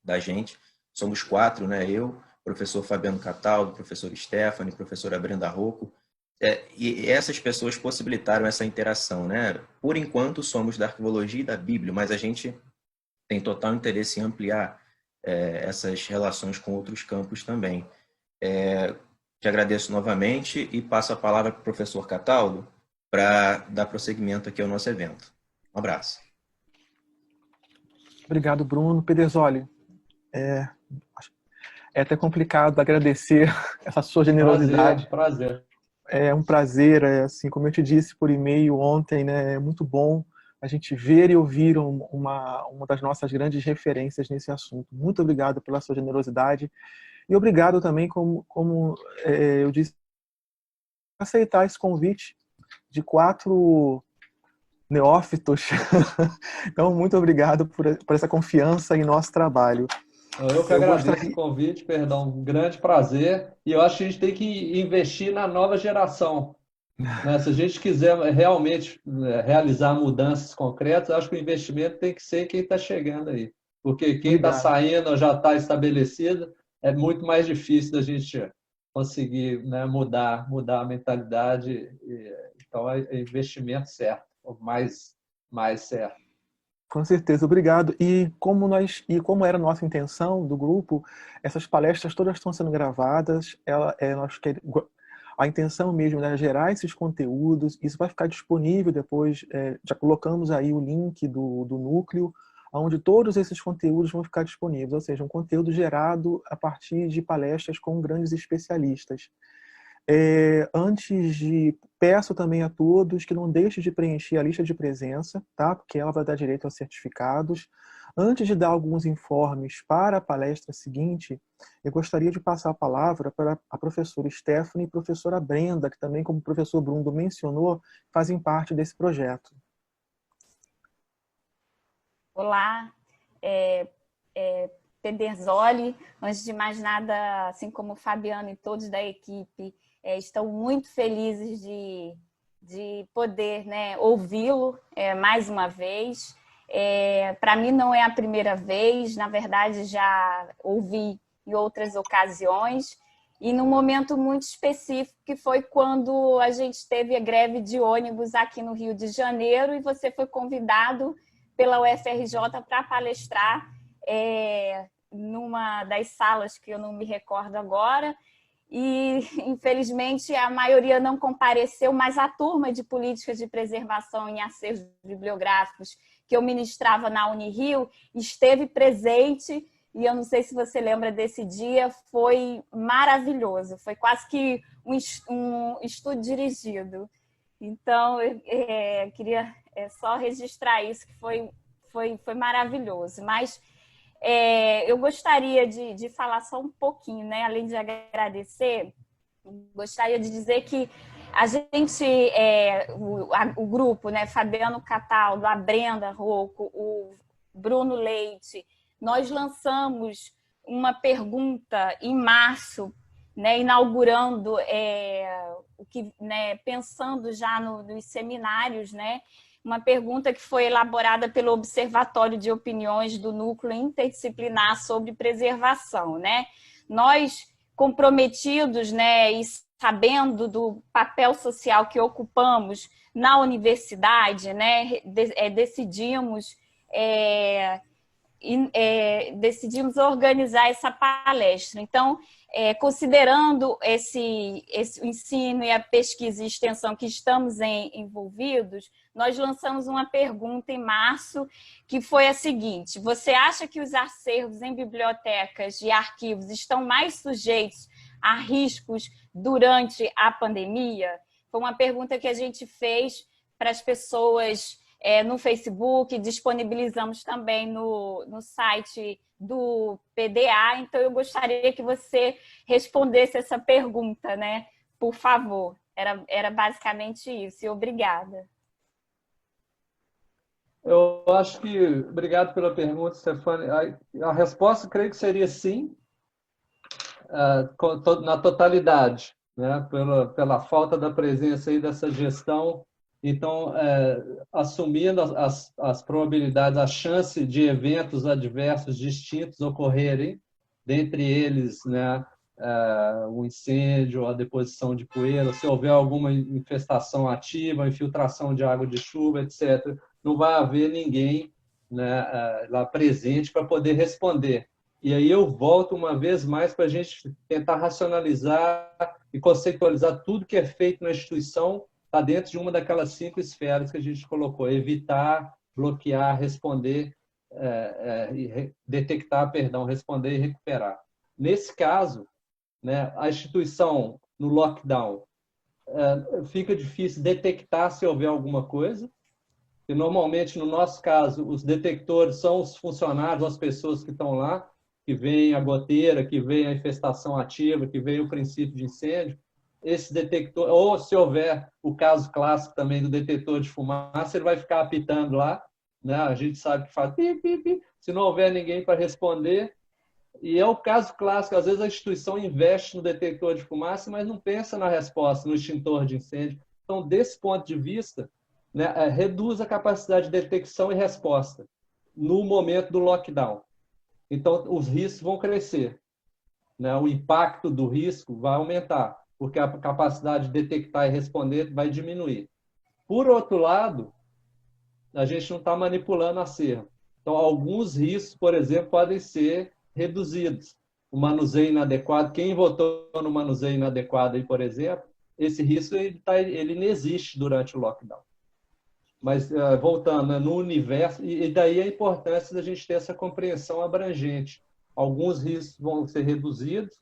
da gente. Somos 4, né? Eu, professor Fabiano Cataldo, professor Stephanie, professora Brenda Rocco, e essas pessoas possibilitaram essa interação, né? Por enquanto, somos da arquivologia e da Bíblia, mas a gente tem total interesse em ampliar essas relações com outros campos também. Te agradeço novamente e passo a palavra para o professor Cataldo para dar prosseguimento aqui ao nosso evento. Um abraço. Obrigado, Bruno. Pederzoli, é até complicado agradecer essa sua generosidade. Prazer. É um prazer, assim, como eu te disse por e-mail ontem, né, é muito bom a gente ver e ouvir uma das nossas grandes referências nesse assunto. Muito obrigado pela sua generosidade e obrigado também, como eu disse, aceitar esse convite de 4 neófitos. Então, muito obrigado por essa confiança em nosso trabalho. Eu que agradeço o convite, perdão, um grande prazer. E eu acho que a gente tem que investir na nova geração. Né? Se a gente quiser realmente realizar mudanças concretas, acho que o investimento tem que ser quem está chegando aí. Porque quem está saindo ou já está estabelecido, é muito mais difícil da gente conseguir, né, mudar a mentalidade. Então, é investimento certo, mais certo. Com certeza, obrigado. E como era a nossa intenção do grupo, essas palestras todas estão sendo gravadas. A intenção mesmo é gerar esses conteúdos. Isso vai ficar disponível depois. Já colocamos aí o link do núcleo, onde todos esses conteúdos vão ficar disponíveis. Ou seja, um conteúdo gerado a partir de palestras com grandes especialistas. Peço também a todos que não deixem de preencher a lista de presença, tá? Porque ela vai dar direito a certificados. Antes de dar alguns informes para a palestra seguinte, eu gostaria de passar a palavra para a professora Stephanie e a professora Brenda, que também, como o professor Bruno mencionou, fazem parte desse projeto. Olá, Pederzoli. Antes de mais nada, assim como o Fabiano e todos da equipe, estão muito felizes de poder, né, ouvi-lo mais uma vez. Para mim não é a primeira vez, na verdade já ouvi em outras ocasiões, e num momento muito específico, que foi quando a gente teve a greve de ônibus aqui no Rio de Janeiro, e você foi convidado pela UFRJ para palestrar numa das salas que eu não me recordo agora, e infelizmente a maioria não compareceu, mas a turma de políticas de preservação em acervos bibliográficos que eu ministrava na Unirio esteve presente, e eu não sei se você lembra desse dia, foi maravilhoso, foi quase que um estudo dirigido. Então, eu queria só registrar isso, que foi maravilhoso. Mas eu gostaria de falar só um pouquinho, né? Além de agradecer, gostaria de dizer que a gente, o grupo, né? Fabiano Cataldo, a Brenda Rocco, o Bruno Leite, nós lançamos uma pergunta em março, né? Inaugurando pensando já nos seminários, né? Uma pergunta que foi elaborada pelo Observatório de Opiniões do Núcleo Interdisciplinar sobre Preservação, né? Nós comprometidos, né, e sabendo do papel social que ocupamos na universidade, né, decidimos organizar essa palestra. Então, considerando esse ensino e a pesquisa e extensão que estamos envolvidos, nós lançamos uma pergunta em março, que foi a seguinte: você acha que os acervos em bibliotecas e arquivos estão mais sujeitos a riscos durante a pandemia? Foi uma pergunta que a gente fez para as pessoas no Facebook, disponibilizamos também no site do PDA, então eu gostaria que você respondesse essa pergunta, né? Por favor. Era basicamente isso, e obrigada. Eu acho que, obrigado pela pergunta, Stefane. A resposta, creio que seria sim, na totalidade, né? Pela falta da presença aí dessa gestão. Então, assumindo as probabilidades, a chance de eventos adversos distintos ocorrerem, dentre eles, né, o incêndio, a deposição de poeira, se houver alguma infestação ativa, infiltração de água de chuva, etc., não vai haver ninguém, né, lá presente para poder responder. E aí eu volto uma vez mais para a gente tentar racionalizar e conceitualizar tudo que é feito na instituição. Está dentro de uma daquelas 5 esferas que a gente colocou: evitar, bloquear, responder, detectar, perdão, responder e recuperar. Nesse caso, né, a instituição no lockdown fica difícil detectar se houver alguma coisa, e normalmente, no nosso caso, os detectores são os funcionários, as pessoas que estão lá, que veem a goteira, que veem a infestação ativa, que veem o princípio de incêndio. Esse detector, ou se houver o caso clássico também do detetor de fumaça, ele vai ficar apitando lá, né? A gente sabe que faz pi, pi, pi, se não houver ninguém para responder. E é o caso clássico, às vezes a instituição investe no detector de fumaça, mas não pensa na resposta, no extintor de incêndio. Então, desse ponto de vista, né, reduz a capacidade de detecção e resposta no momento do lockdown. Então, os riscos vão crescer, né? O impacto do risco vai aumentar, porque a capacidade de detectar e responder vai diminuir. Por outro lado, a gente não está manipulando acervo. Então, alguns riscos, por exemplo, podem ser reduzidos. O manuseio inadequado, quem votou no manuseio inadequado, aí, por exemplo, esse risco ele não existe durante o lockdown. Mas, voltando, né, no universo, e daí a importância da gente ter essa compreensão abrangente. Alguns riscos vão ser reduzidos,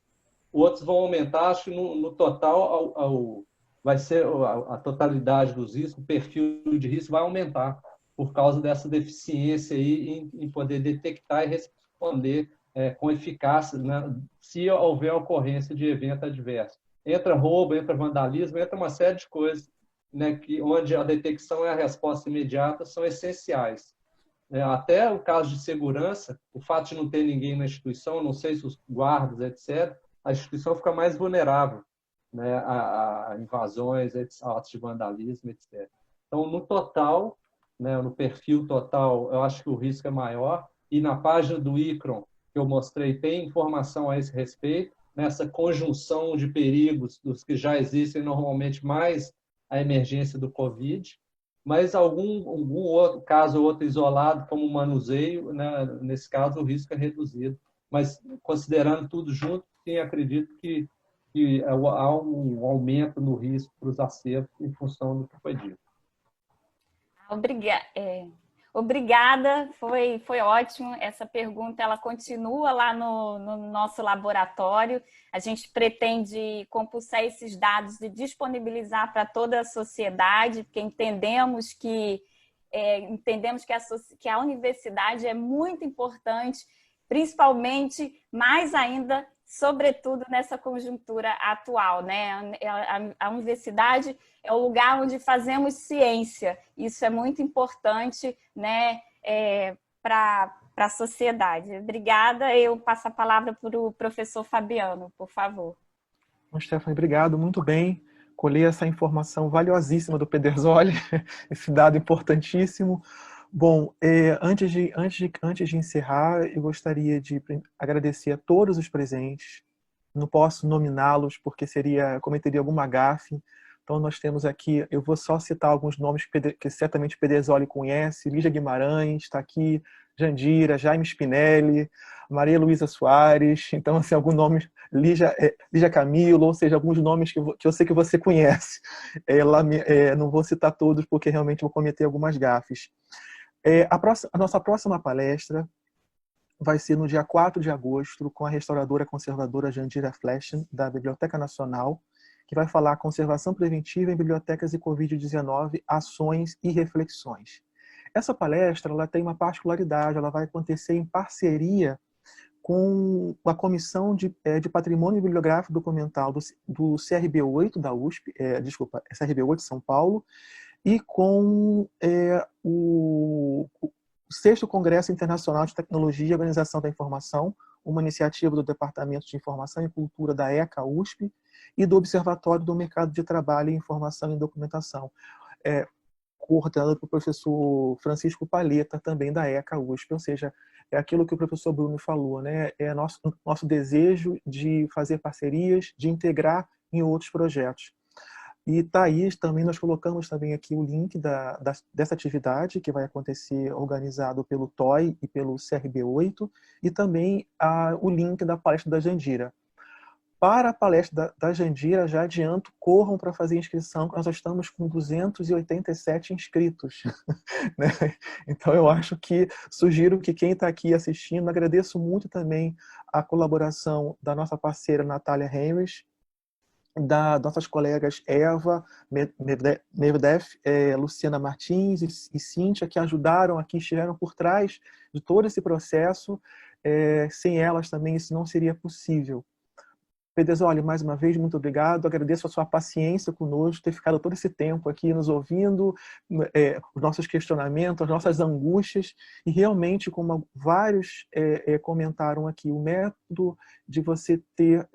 outros vão aumentar. Acho que no total vai ser a totalidade dos riscos, o perfil de risco vai aumentar por causa dessa deficiência aí em poder detectar e responder com eficácia, né, se houver ocorrência de evento adverso. Entra roubo, entra vandalismo, entra uma série de coisas, né, onde a detecção e a resposta imediata são essenciais. Até o caso de segurança, o fato de não ter ninguém na instituição, não sei se os guardas, etc., a instituição fica mais vulnerável, né, a invasões, atos de vandalismo, etc. Então, no total, né, no perfil total, eu acho que o risco é maior, e na página do ICRON, que eu mostrei, tem informação a esse respeito, nessa conjunção de perigos dos que já existem normalmente, mais a emergência do Covid, mas algum outro caso ou outro isolado, como o manuseio, né, nesse caso o risco é reduzido. Mas, considerando tudo junto, sim, acredito que há um aumento no risco para os acertos em função do que foi dito. Obrigada, foi ótimo. Essa pergunta ela continua lá no nosso laboratório. A gente pretende compulsar esses dados e disponibilizar para toda a sociedade, porque entendemos que a universidade é muito importante, principalmente, mais ainda, sobretudo nessa conjuntura atual, né? A universidade é o lugar onde fazemos ciência. Isso é muito importante, né, para a sociedade. Obrigada. Eu passo a palavra para o professor Fabiano, por favor. Bom, Stefane, obrigado. Muito bem. Colhi essa informação valiosíssima do Pedersoli, esse dado importantíssimo. Bom, antes de encerrar, eu gostaria de agradecer a todos os presentes, não posso nominá-los porque cometeria alguma gafe. Então nós temos aqui, eu vou só citar alguns nomes que certamente Pedersoli conhece: Lígia Guimarães, está aqui, Jandira, Jaime Spinelli, Maria Luísa Soares, então assim, alguns nomes, Lígia Camilo, ou seja, alguns nomes que eu sei que você conhece. Não vou citar todos porque realmente vou cometer algumas gafes. A nossa próxima palestra vai ser no dia 4 de agosto, com a restauradora conservadora Jandira Fleschen, da Biblioteca Nacional, que vai falar conservação preventiva em bibliotecas e Covid-19, ações e reflexões. Essa palestra ela tem uma particularidade, ela vai acontecer em parceria com a Comissão de Patrimônio Bibliográfico Documental do CRB8 da USP, CRB8 de São Paulo, e com o 6º Congresso Internacional de Tecnologia e Organização da Informação, uma iniciativa do Departamento de Informação e Cultura da ECA USP e do Observatório do Mercado de Trabalho em Informação e Documentação, coordenado pelo professor Francisco Palheta, também da ECA USP. Ou seja, é aquilo que o professor Bruno falou, né? É nosso desejo de fazer parcerias, de integrar em outros projetos. E Thaís, também nós colocamos também aqui o link dessa atividade que vai acontecer organizado pelo TOI e pelo CRB8, e também o link da palestra da Jandira. Para a palestra da Jandira, já adianto, corram para fazer inscrição, nós já estamos com 287 inscritos. Né? Então eu acho que, sugiro que quem está aqui assistindo, agradeço muito também a colaboração da nossa parceira Natália Henrich, das nossas colegas Eva Medvedev, Luciana Martins e Cíntia, que ajudaram aqui, estiveram por trás de todo esse processo. Sem elas também isso não seria possível. Pedersoli, mais uma vez, muito obrigado. Agradeço a sua paciência conosco, ter ficado todo esse tempo aqui nos ouvindo, os nossos questionamentos, as nossas angústias, e realmente, como vários comentaram aqui, o método de você ter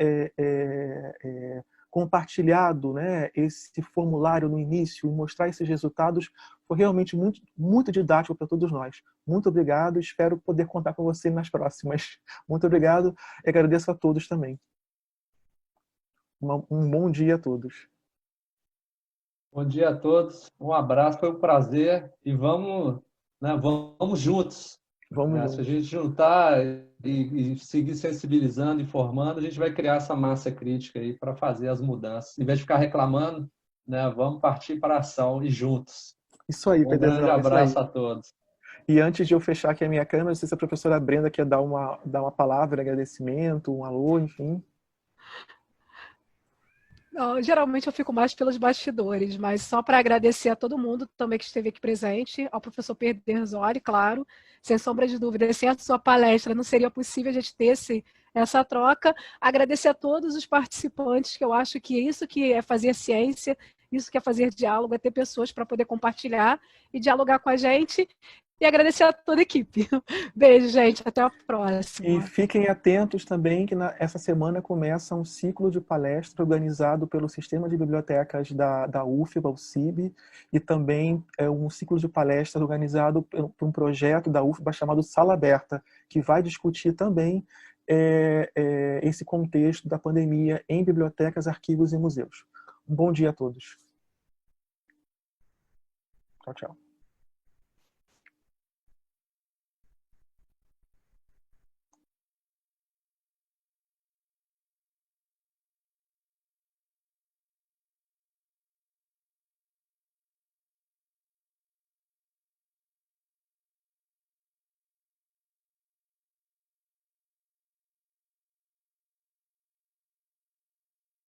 compartilhado, né, esse formulário no início e mostrar esses resultados foi realmente muito, muito didático para todos nós. Muito obrigado, espero poder contar com você nas próximas. Muito obrigado e agradeço a todos também. Um bom dia a todos. Bom dia a todos, um abraço, foi um prazer e vamos juntos. Se a gente juntar e seguir sensibilizando, informando, a gente vai criar essa massa crítica aí para fazer as mudanças. Em vez de ficar reclamando, né, vamos partir para a ação e juntos. Isso aí, Pedro. Um grande abraço a todos. E antes de eu fechar aqui a minha câmera, não sei se a professora Brenda quer dar uma palavra de agradecimento, um alô, enfim. Não, geralmente eu fico mais pelos bastidores, mas só para agradecer a todo mundo também que esteve aqui presente, ao professor Pedersoli, claro, sem sombra de dúvida, sem a sua palestra não seria possível a gente ter essa troca. Agradecer a todos os participantes, que eu acho que isso que é fazer ciência, isso que é fazer diálogo, é ter pessoas para poder compartilhar e dialogar com a gente. E agradecer a toda a equipe. Beijo, gente. Até a próxima. E fiquem atentos também que essa semana começa um ciclo de palestra organizado pelo Sistema de Bibliotecas da UFBA, o CIB, e também um ciclo de palestras organizado por um projeto da UFBA chamado Sala Aberta, que vai discutir também esse contexto da pandemia em bibliotecas, arquivos e museus. Um bom dia a todos. Tchau, tchau.